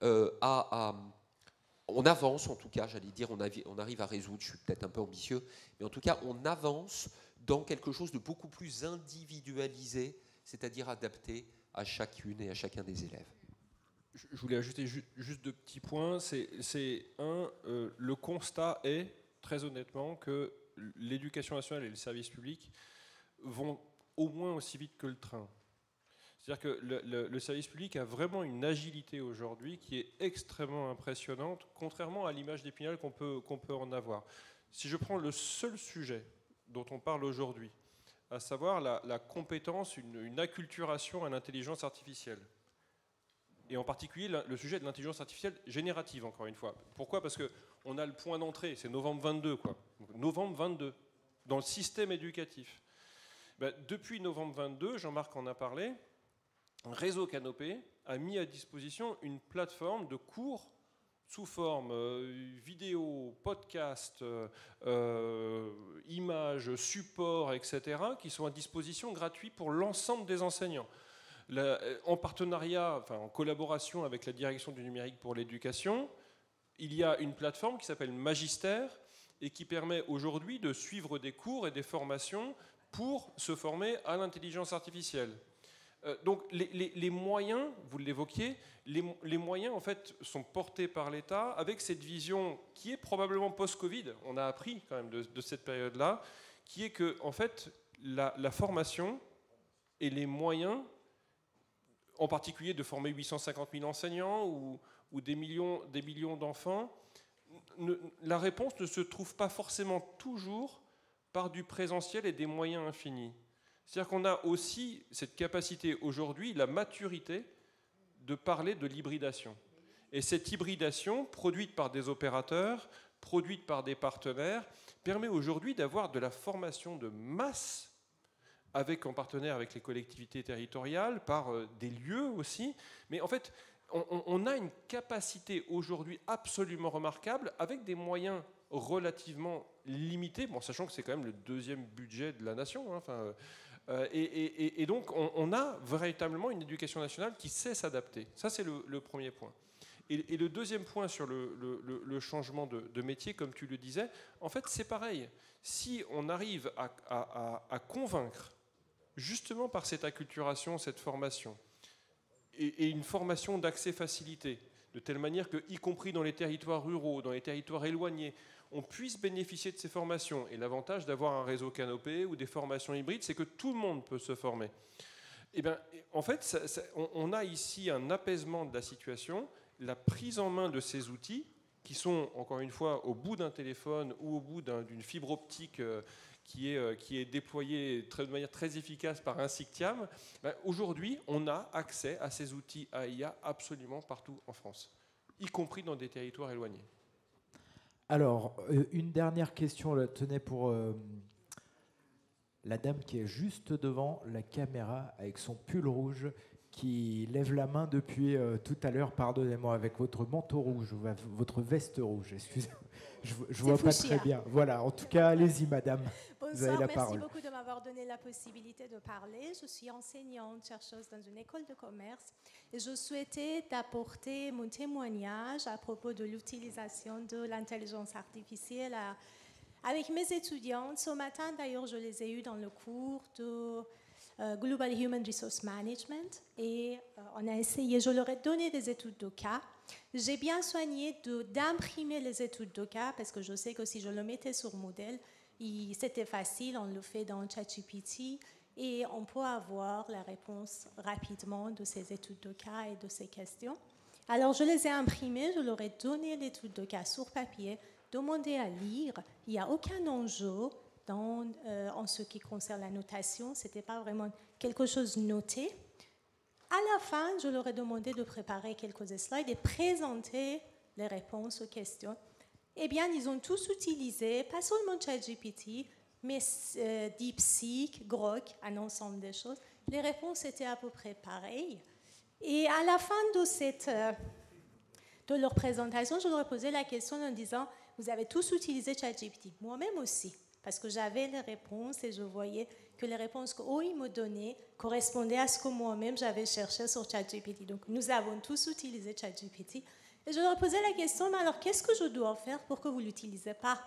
on avance en tout cas, j'allais dire, on arrive à résoudre, je suis peut-être un peu ambitieux, mais en tout cas on avance dans quelque chose de beaucoup plus individualisé, c'est-à-dire adapté à chacune et à chacun des élèves. Je voulais ajouter juste deux petits points. Le constat est, très honnêtement, que l'éducation nationale et le service public vont au moins aussi vite que le train. C'est-à-dire que le service public a vraiment une agilité aujourd'hui qui est extrêmement impressionnante, contrairement à l'image d'Épinal qu'on peut en avoir. Si je prends le seul sujet dont on parle aujourd'hui, à savoir la compétence, une acculturation à l'intelligence artificielle, et en particulier le sujet de l'intelligence artificielle générative, encore une fois. Pourquoi? Parce qu'on a le point d'entrée, c'est novembre 22, quoi. Novembre 22, dans le système éducatif. Depuis novembre 22, Jean-Marc en a parlé, Réseau Canopé a mis à disposition une plateforme de cours sous forme vidéo, podcast, images, supports, etc., qui sont à disposition gratuits pour l'ensemble des enseignants. En partenariat, enfin en collaboration avec la Direction du numérique pour l'éducation, il y a une plateforme qui s'appelle Magister et qui permet aujourd'hui de suivre des cours et des formations pour se former à l'intelligence artificielle. Donc les moyens, vous l'évoquiez, les moyens en fait sont portés par l'État avec cette vision qui est probablement post-Covid, on a appris quand même de cette période-là, qui est que en fait la formation et les moyens, en particulier de former 850 000 enseignants ou des millions d'enfants, la réponse ne se trouve pas forcément toujours par du présentiel et des moyens infinis. C'est-à-dire qu'on a aussi cette capacité aujourd'hui, la maturité, de parler de l'hybridation. Et cette hybridation, produite par des opérateurs, produite par des partenaires, permet aujourd'hui d'avoir de la formation de masse, en partenaire avec les collectivités territoriales, par des lieux aussi. Mais en fait, on a une capacité aujourd'hui absolument remarquable, avec des moyens relativement limités, bon, sachant que c'est quand même le deuxième budget de la nation, hein, enfin... Et donc, on a véritablement une éducation nationale qui sait s'adapter. Ça, c'est le premier point. Et le deuxième point sur le changement de métier, comme tu le disais, en fait, c'est pareil. Si on arrive à convaincre, justement par cette acculturation, cette formation, et une formation d'accès facilité, de telle manière que, y compris dans les territoires ruraux, dans les territoires éloignés, on puisse bénéficier de ces formations. Et l'avantage d'avoir un réseau canopé ou des formations hybrides, c'est que tout le monde peut se former. Et bien, en fait, on a ici un apaisement de la situation, la prise en main de ces outils, qui sont, encore une fois, au bout d'un téléphone ou au bout d'une fibre optique qui est déployée de manière très efficace par un SICTIAM. Aujourd'hui, on a accès à ces outils AIA absolument partout en France, y compris dans des territoires éloignés. Alors, une dernière question, tenez, pour la dame qui est juste devant la caméra avec son pull rouge, qui lève la main depuis tout à l'heure, pardonnez-moi, avec votre manteau rouge, votre veste rouge, excusez-moi, je vois pas très bien. Voilà, en tout cas, allez-y, madame. Bonsoir, vous avez la merci parole. beaucoup de m'avoir donné la possibilité de parler. Je suis enseignante, chercheuse dans une école de commerce et je souhaitais apporter mon témoignage à propos de l'utilisation de l'intelligence artificielle avec mes étudiantes. Ce matin, d'ailleurs, je les ai eues dans le cours de Global Human Resource Management et on a essayé, je leur ai donné des études de cas. J'ai bien soigné d'imprimer les études de cas parce que je sais que si je le mettais sur modèle, c'était facile, on le fait dans ChatGPT et on peut avoir la réponse rapidement de ces études de cas et de ces questions. Alors je les ai imprimées, je leur ai donné l'étude de cas sur papier, demandé à lire. Il n'y a aucun enjeu en ce qui concerne la notation, ce n'était pas vraiment quelque chose noté. À la fin, je leur ai demandé de préparer quelques slides et présenter les réponses aux questions. Eh bien, ils ont tous utilisé, pas seulement ChatGPT, mais DeepSeek, Grok, un ensemble de choses. Les réponses étaient à peu près pareilles. Et à la fin de leur présentation, je leur ai posé la question en disant, vous avez tous utilisé ChatGPT, moi-même aussi, parce que j'avais les réponses et je voyais que les réponses qu'eux ils me donnaient correspondaient à ce que moi-même j'avais cherché sur ChatGPT. Donc, nous avons tous utilisé ChatGPT. Et je leur posais la question, mais alors qu'est-ce que je dois faire pour que vous ne l'utilisez pas?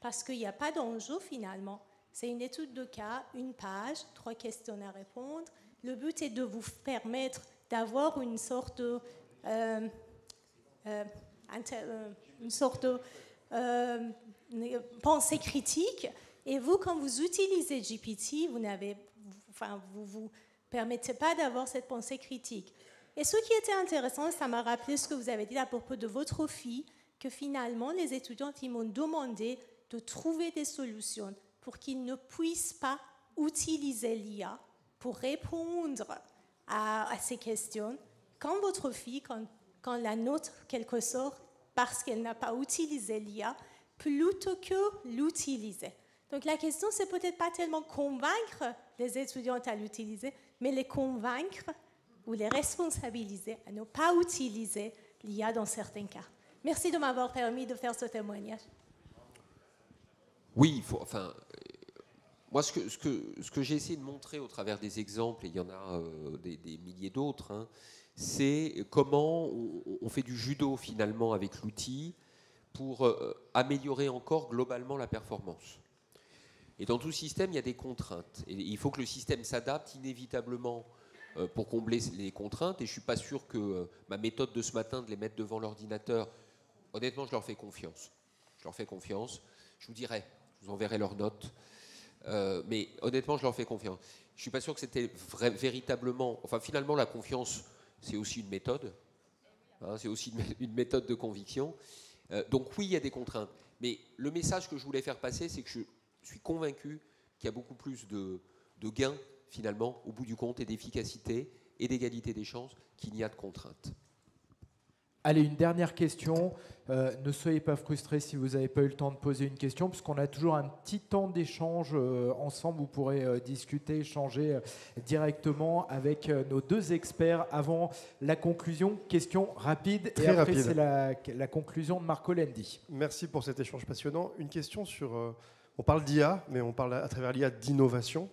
Parce qu'il n'y a pas d'enjeu finalement. C'est une étude de cas, une page, 3 questions à répondre. Le but est de vous permettre d'avoir une sorte de pensée critique. Et vous, quand vous utilisez GPT, vous permettez pas d'avoir cette pensée critique. Et ce qui était intéressant, ça m'a rappelé ce que vous avez dit à propos de votre fille, que finalement, les étudiants, ils m'ont demandé de trouver des solutions pour qu'ils ne puissent pas utiliser l'IA pour répondre à ces questions. Quand votre fille, quand la nôtre, quelque sorte, parce qu'elle n'a pas utilisé l'IA, plutôt que l'utiliser. Donc la question, c'est peut-être pas tellement convaincre les étudiants à l'utiliser, mais les convaincre ou les responsabiliser à ne pas utiliser l'IA dans certains cas. Merci de m'avoir permis de faire ce témoignage. Oui, moi, ce que j'ai essayé de montrer au travers des exemples, et il y en a des milliers d'autres, hein, c'est comment on fait du judo finalement avec l'outil pour améliorer encore globalement la performance. Et dans tout système, il y a des contraintes. Et il faut que le système s'adapte inévitablement pour combler les contraintes. Et je ne suis pas sûr que ma méthode de ce matin, de les mettre devant l'ordinateur, honnêtement, je leur fais confiance. Je leur fais confiance. Je vous dirai, je vous enverrai leurs notes. Mais honnêtement, je leur fais confiance. Je ne suis pas sûr que c'était véritablement... Enfin, finalement, la confiance, c'est aussi une méthode. Hein, c'est aussi une méthode de conviction. Donc oui, il y a des contraintes. Mais le message que je voulais faire passer, c'est que je suis convaincu qu'il y a beaucoup plus de gains, finalement, au bout du compte, et d'efficacité et d'égalité des chances qu'il n'y a de contraintes. Allez, une dernière question. Ne soyez pas frustrés si vous n'avez pas eu le temps de poser une question, puisqu'on a toujours un petit temps d'échange ensemble. Vous pourrez discuter, échanger directement avec nos deux experts avant la conclusion. Question rapide. Très et après, rapide. c'est la conclusion de Marco Lendi. Merci pour cet échange passionnant. Une question sur... on parle d'IA, mais on parle à travers l'IA d'innovation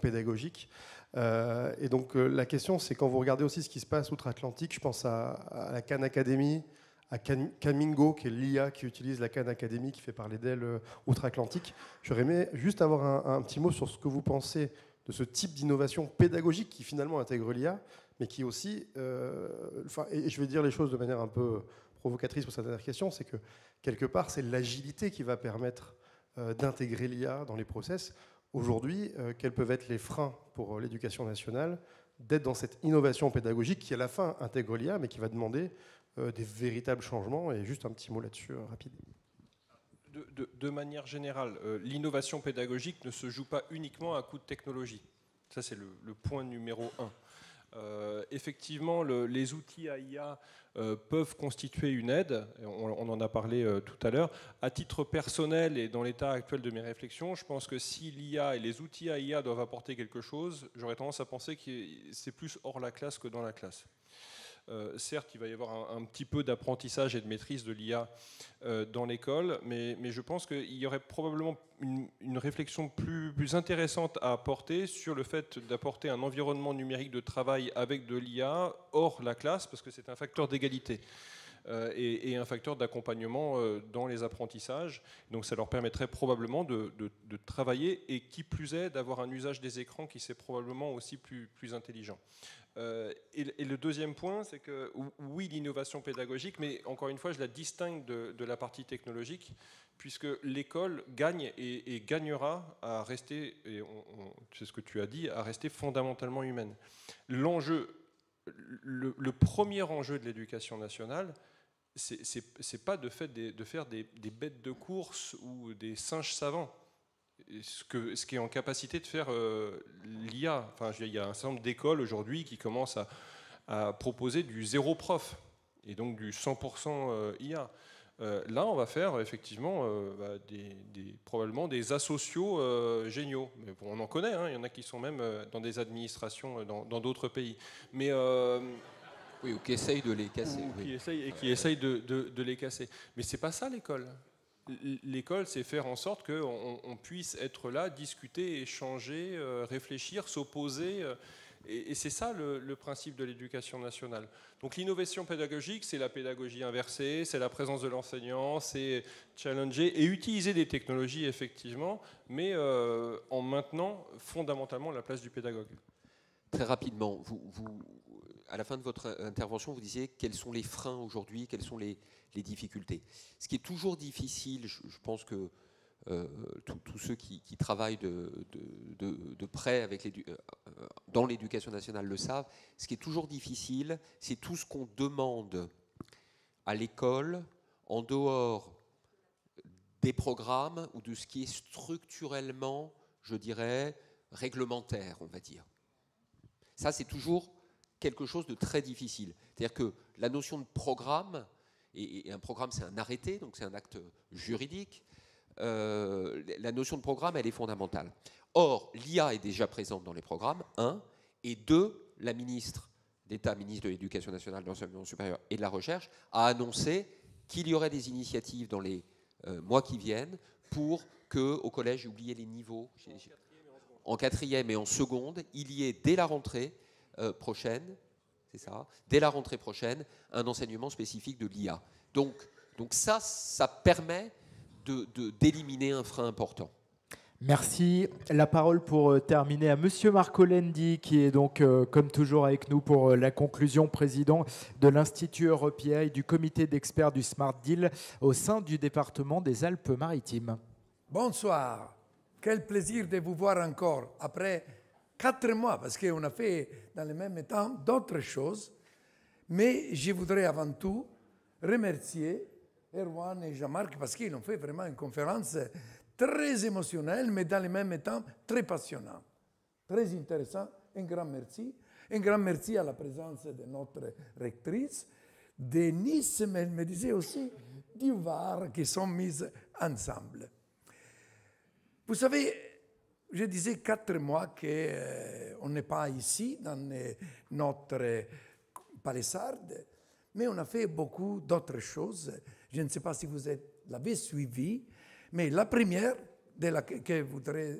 pédagogique. Et donc la question, c'est quand vous regardez aussi ce qui se passe outre-Atlantique, je pense à la Khan Academy, à Camingo, qui est l'IA qui utilise la Khan Academy, qui fait parler d'elle outre-Atlantique. J'aurais aimé juste avoir un petit mot sur ce que vous pensez de ce type d'innovation pédagogique qui finalement intègre l'IA, mais qui aussi, et je vais dire les choses de manière un peu provocatrice pour cette dernière question, c'est que quelque part, c'est l'agilité qui va permettre d'intégrer l'IA dans les process. Aujourd'hui, quels peuvent être les freins pour l'éducation nationale d'être dans cette innovation pédagogique qui, à la fin, intègre l'IA, mais qui va demander des véritables changements? Et juste un petit mot là-dessus, rapide. De manière générale, l'innovation pédagogique ne se joue pas uniquement à coup de technologie. Ça, c'est le point numéro 1. Effectivement, les outils AI peuvent constituer une aide, on en a parlé tout à l'heure. À titre personnel et dans l'état actuel de mes réflexions, je pense que si l'IA et les outils AI doivent apporter quelque chose, j'aurais tendance à penser que c'est plus hors la classe que dans la classe. Certes, il va y avoir un petit peu d'apprentissage et de maîtrise de l'IA dans l'école, mais je pense qu'il y aurait probablement une réflexion plus intéressante à apporter sur le fait d'apporter un environnement numérique de travail avec de l'IA hors la classe, parce que c'est un facteur d'égalité. Et un facteur d'accompagnement dans les apprentissages. Donc ça leur permettrait probablement de travailler et qui plus est d'avoir un usage des écrans qui c'est probablement aussi plus intelligent. Et le deuxième point, c'est que oui, l'innovation pédagogique, mais encore une fois, je la distingue de la partie technologique, puisque l'école gagne et gagnera à rester, et c'est ce que tu as dit, à rester fondamentalement humaine. L'enjeu, le premier enjeu de l'éducation nationale, c'est pas de faire des bêtes de course ou des singes savants. Ce qui est en capacité de faire l'IA. Enfin, il y a un certain nombre d'écoles aujourd'hui qui commencent à proposer du zéro prof et donc du 100% IA. Là, on va faire effectivement probablement des asociaux géniaux. Mais bon, on en connaît, hein, il y en a qui sont même dans des administrations dans d'autres pays. Mais oui, ou qui essayent de les casser. Qui essayent de les casser. Mais c'est pas ça l'école. L'école, c'est faire en sorte qu'on puisse être là, discuter, échanger, réfléchir, s'opposer. Et c'est ça le principe de l'éducation nationale. Donc l'innovation pédagogique, c'est la pédagogie inversée, c'est la présence de l'enseignant, c'est challenger et utiliser des technologies, effectivement, mais en maintenant fondamentalement la place du pédagogue. Très rapidement, à la fin de votre intervention, vous disiez quels sont les freins aujourd'hui, quelles sont les difficultés. Ce qui est toujours difficile, je pense que tous ceux qui travaillent de près dans l'éducation nationale le savent, ce qui est toujours difficile, c'est tout ce qu'on demande à l'école en dehors des programmes ou de ce qui est structurellement, je dirais, réglementaire, on va dire. Ça, c'est toujours quelque chose de très difficile. C'est-à-dire que la notion de programme, et un programme c'est un arrêté, donc c'est un acte juridique, la notion de programme elle est fondamentale. Or, l'IA est déjà présente dans les programmes, 1, et 2, la ministre d'État, ministre de l'Éducation nationale, de l'enseignement supérieur et de la recherche, a annoncé qu'il y aurait des initiatives dans les mois qui viennent pour qu'au collège, j'ai oublié les niveaux, en 4e et en seconde, il y ait dès la rentrée prochaine, c'est ça, dès la rentrée prochaine, un enseignement spécifique de l'IA. Donc ça permet d'éliminer un frein important. Merci. La parole pour terminer à Monsieur Marco Lendi, qui est donc, comme toujours, avec nous pour la conclusion, président de l'Institut Européen et du comité d'experts du Smart Deal au sein du département des Alpes-Maritimes. Bonsoir. Quel plaisir de vous voir encore après 4 mois, parce qu'on a fait dans le même temps d'autres choses. Mais je voudrais avant tout remercier Erwan et Jean-Marc parce qu'ils ont fait vraiment une conférence très émotionnelle, mais dans le même temps très passionnante. Très intéressant. Un grand merci. Un grand merci à la présence de notre rectrice, de Nice, mais elle me disait aussi du Var, qui sont mises ensemble. Vous savez, je disais 4 mois qu'on n'est pas ici, dans notre palissade, mais on a fait beaucoup d'autres choses. Je ne sais pas si vous l'avez suivi, mais la première que je voudrais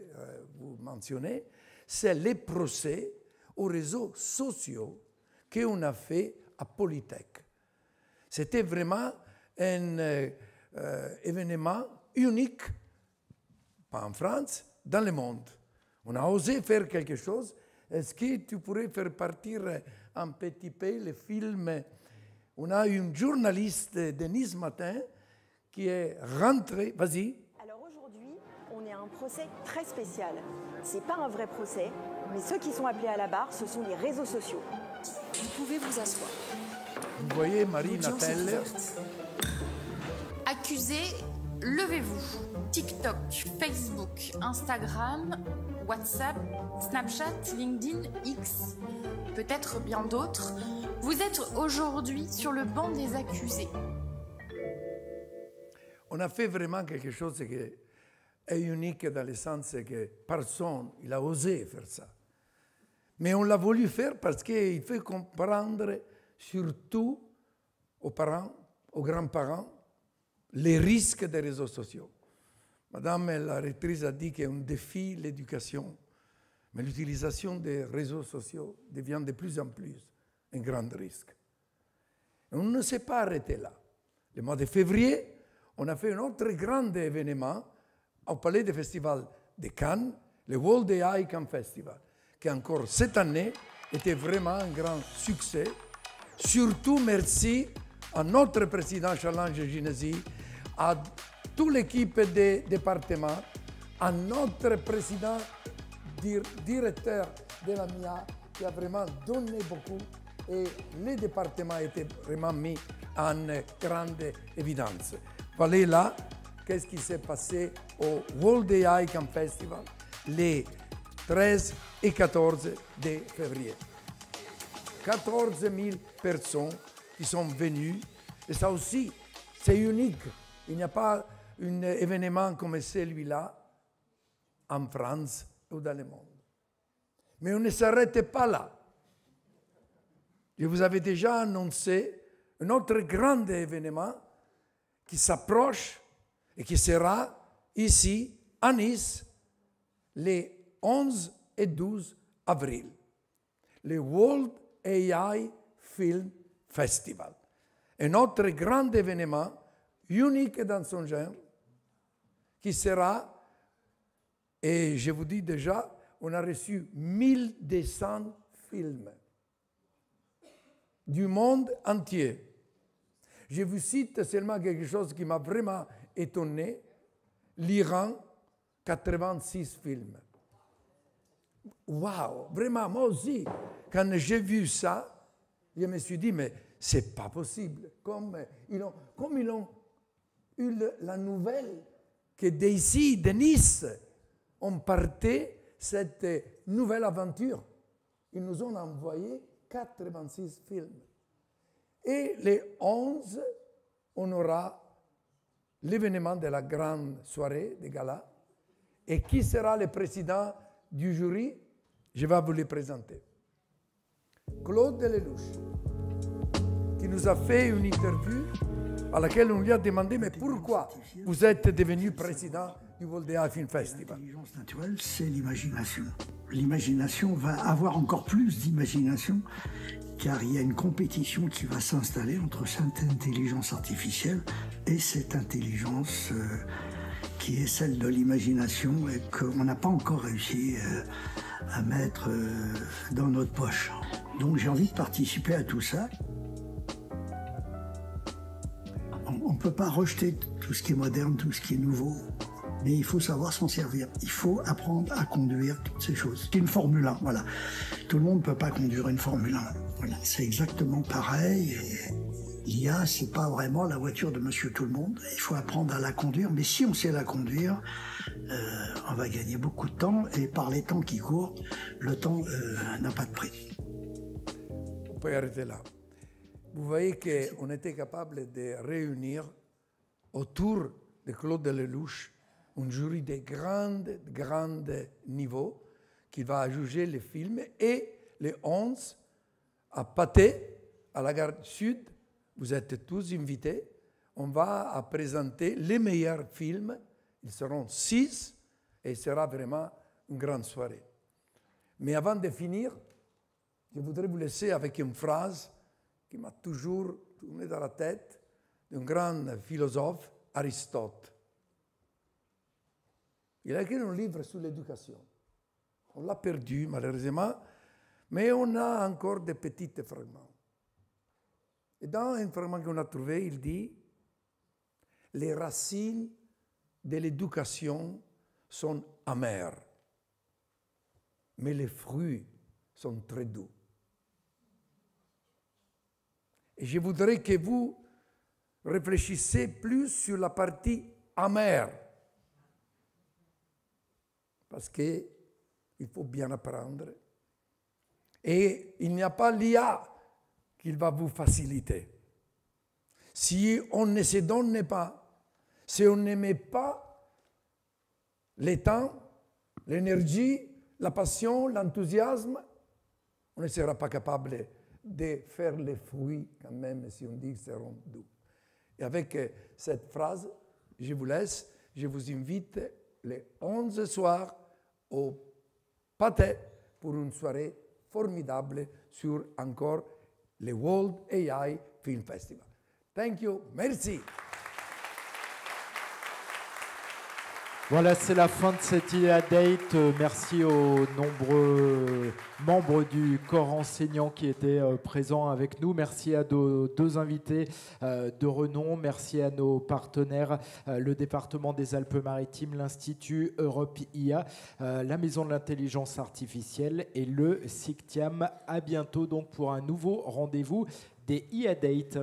vous mentionner, c'est les procès aux réseaux sociaux qu'on a fait à Polytech. C'était vraiment un événement unique, pas en France, dans le monde. On a osé faire quelque chose. Est-ce que tu pourrais faire partir un petit peu le film? On a une journaliste de Nice Matin qui est rentrée. Vas-y. Alors aujourd'hui, on est à un procès très spécial. C'est pas un vrai procès, mais ceux qui sont appelés à la barre, ce sont les réseaux sociaux. Vous pouvez vous asseoir. Vous voyez Marie Natelle. Accusés, levez-vous. TikTok, Facebook, Instagram, WhatsApp, Snapchat, LinkedIn, X, peut-être bien d'autres. Vous êtes aujourd'hui sur le banc des accusés. On a fait vraiment quelque chose qui est unique dans le sens que personne n'a osé faire ça. Mais on l'a voulu faire parce qu'il faut comprendre, surtout aux parents, aux grands-parents, les risques des réseaux sociaux. Madame la rectrice a dit qu'un défi l'éducation, mais l'utilisation des réseaux sociaux devient de plus en plus un grand risque. Et on ne s'est pas arrêté là. Le mois de février, on a fait un autre grand événement au Palais des Festivals de Cannes, le World AI Cannes Festival, qui encore cette année était vraiment un grand succès. Surtout merci à notre président Charles-Ange Ginesi, à toute l'équipe des départements, à notre président directeur de la MIA qui a vraiment donné beaucoup et les départements étaient vraiment mis en grande évidence. Voilà là, qu'est-ce qui s'est passé au World AI Cannes Festival les 13 et 14 de février. 14 000 personnes qui sont venues et ça aussi, c'est unique. Il n'y a pas un événement comme celui-là en France ou dans le monde. Mais on ne s'arrête pas là. Je vous avais déjà annoncé un autre grand événement qui s'approche et qui sera ici, à Nice, les 11 et 12 avril. Le World AI Film Festival. Un autre grand événement unique dans son genre, qui sera, et je vous dis déjà, on a reçu 1200 films du monde entier. Je vous cite seulement quelque chose qui m'a vraiment étonné, l'Iran, 86 films. Waouh, vraiment, moi aussi, quand j'ai vu ça, je me suis dit, mais c'est pas possible. Comme ils ont eu la nouvelle que d'ici, de Nice, on partait cette nouvelle aventure. Ils nous ont envoyé 86 films. Et les 11, on aura l'événement de la grande soirée de gala. Et qui sera le président du jury? Je vais vous le présenter. Claude Lelouch, qui nous a fait une interview à laquelle on lui a demandé mais pourquoi vous êtes devenu président du Voltea Film Festival. L'intelligence naturelle, c'est l'imagination. L'imagination va avoir encore plus d'imagination car il y a une compétition qui va s'installer entre cette intelligence artificielle et cette intelligence qui est celle de l'imagination et qu'on n'a pas encore réussi à mettre dans notre poche. Donc j'ai envie de participer à tout ça. On ne peut pas rejeter tout ce qui est moderne, tout ce qui est nouveau, mais il faut savoir s'en servir. Il faut apprendre à conduire toutes ces choses. C'est une Formule 1, voilà. Tout le monde ne peut pas conduire une Formule 1. Voilà, c'est exactement pareil. L'IA, c'est pas vraiment la voiture de Monsieur Tout-le-Monde. Il faut apprendre à la conduire, mais si on sait la conduire, on va gagner beaucoup de temps. Et par les temps qui courent, le temps n'a pas de prix. On peut arrêter là. Vous voyez qu'on était capable de réunir autour de Claude Lelouch un jury de grands niveaux qui va juger les films et les 11 à Pathé, à la gare Sud. Vous êtes tous invités. On va présenter les meilleurs films. Ils seront 6 et ce sera vraiment une grande soirée. Mais avant de finir, je voudrais vous laisser avec une phrase qui m'a toujours tourné dans la tête d'un grand philosophe, Aristote. Il a écrit un livre sur l'éducation. On l'a perdu, malheureusement, mais on a encore des petits fragments. Et dans un fragment qu'on a trouvé, il dit « Les racines de l'éducation sont amères, mais les fruits sont très doux. » Et je voudrais que vous réfléchissiez plus sur la partie amère. Parce qu'il faut bien apprendre. Et il n'y a pas l'IA qui va vous faciliter. Si on ne se donne pas, si on ne met pas le temps, l'énergie, la passion, l'enthousiasme, on ne sera pas capable de faire les fruits quand même, si on dit qu'ils seront doux. Et avec cette phrase, je vous laisse, je vous invite le 11 soir au Pathé pour une soirée formidable sur encore le World AI Film Festival. Thank you, merci. Voilà, c'est la fin de cette IA Date. Merci aux nombreux membres du corps enseignant qui étaient présents avec nous. Merci à nos deux invités de renom. Merci à nos partenaires, le département des Alpes-Maritimes, l'Institut Europe IA, la Maison de l'Intelligence Artificielle et le SICTIAM. À bientôt donc pour un nouveau rendez-vous des IA Date.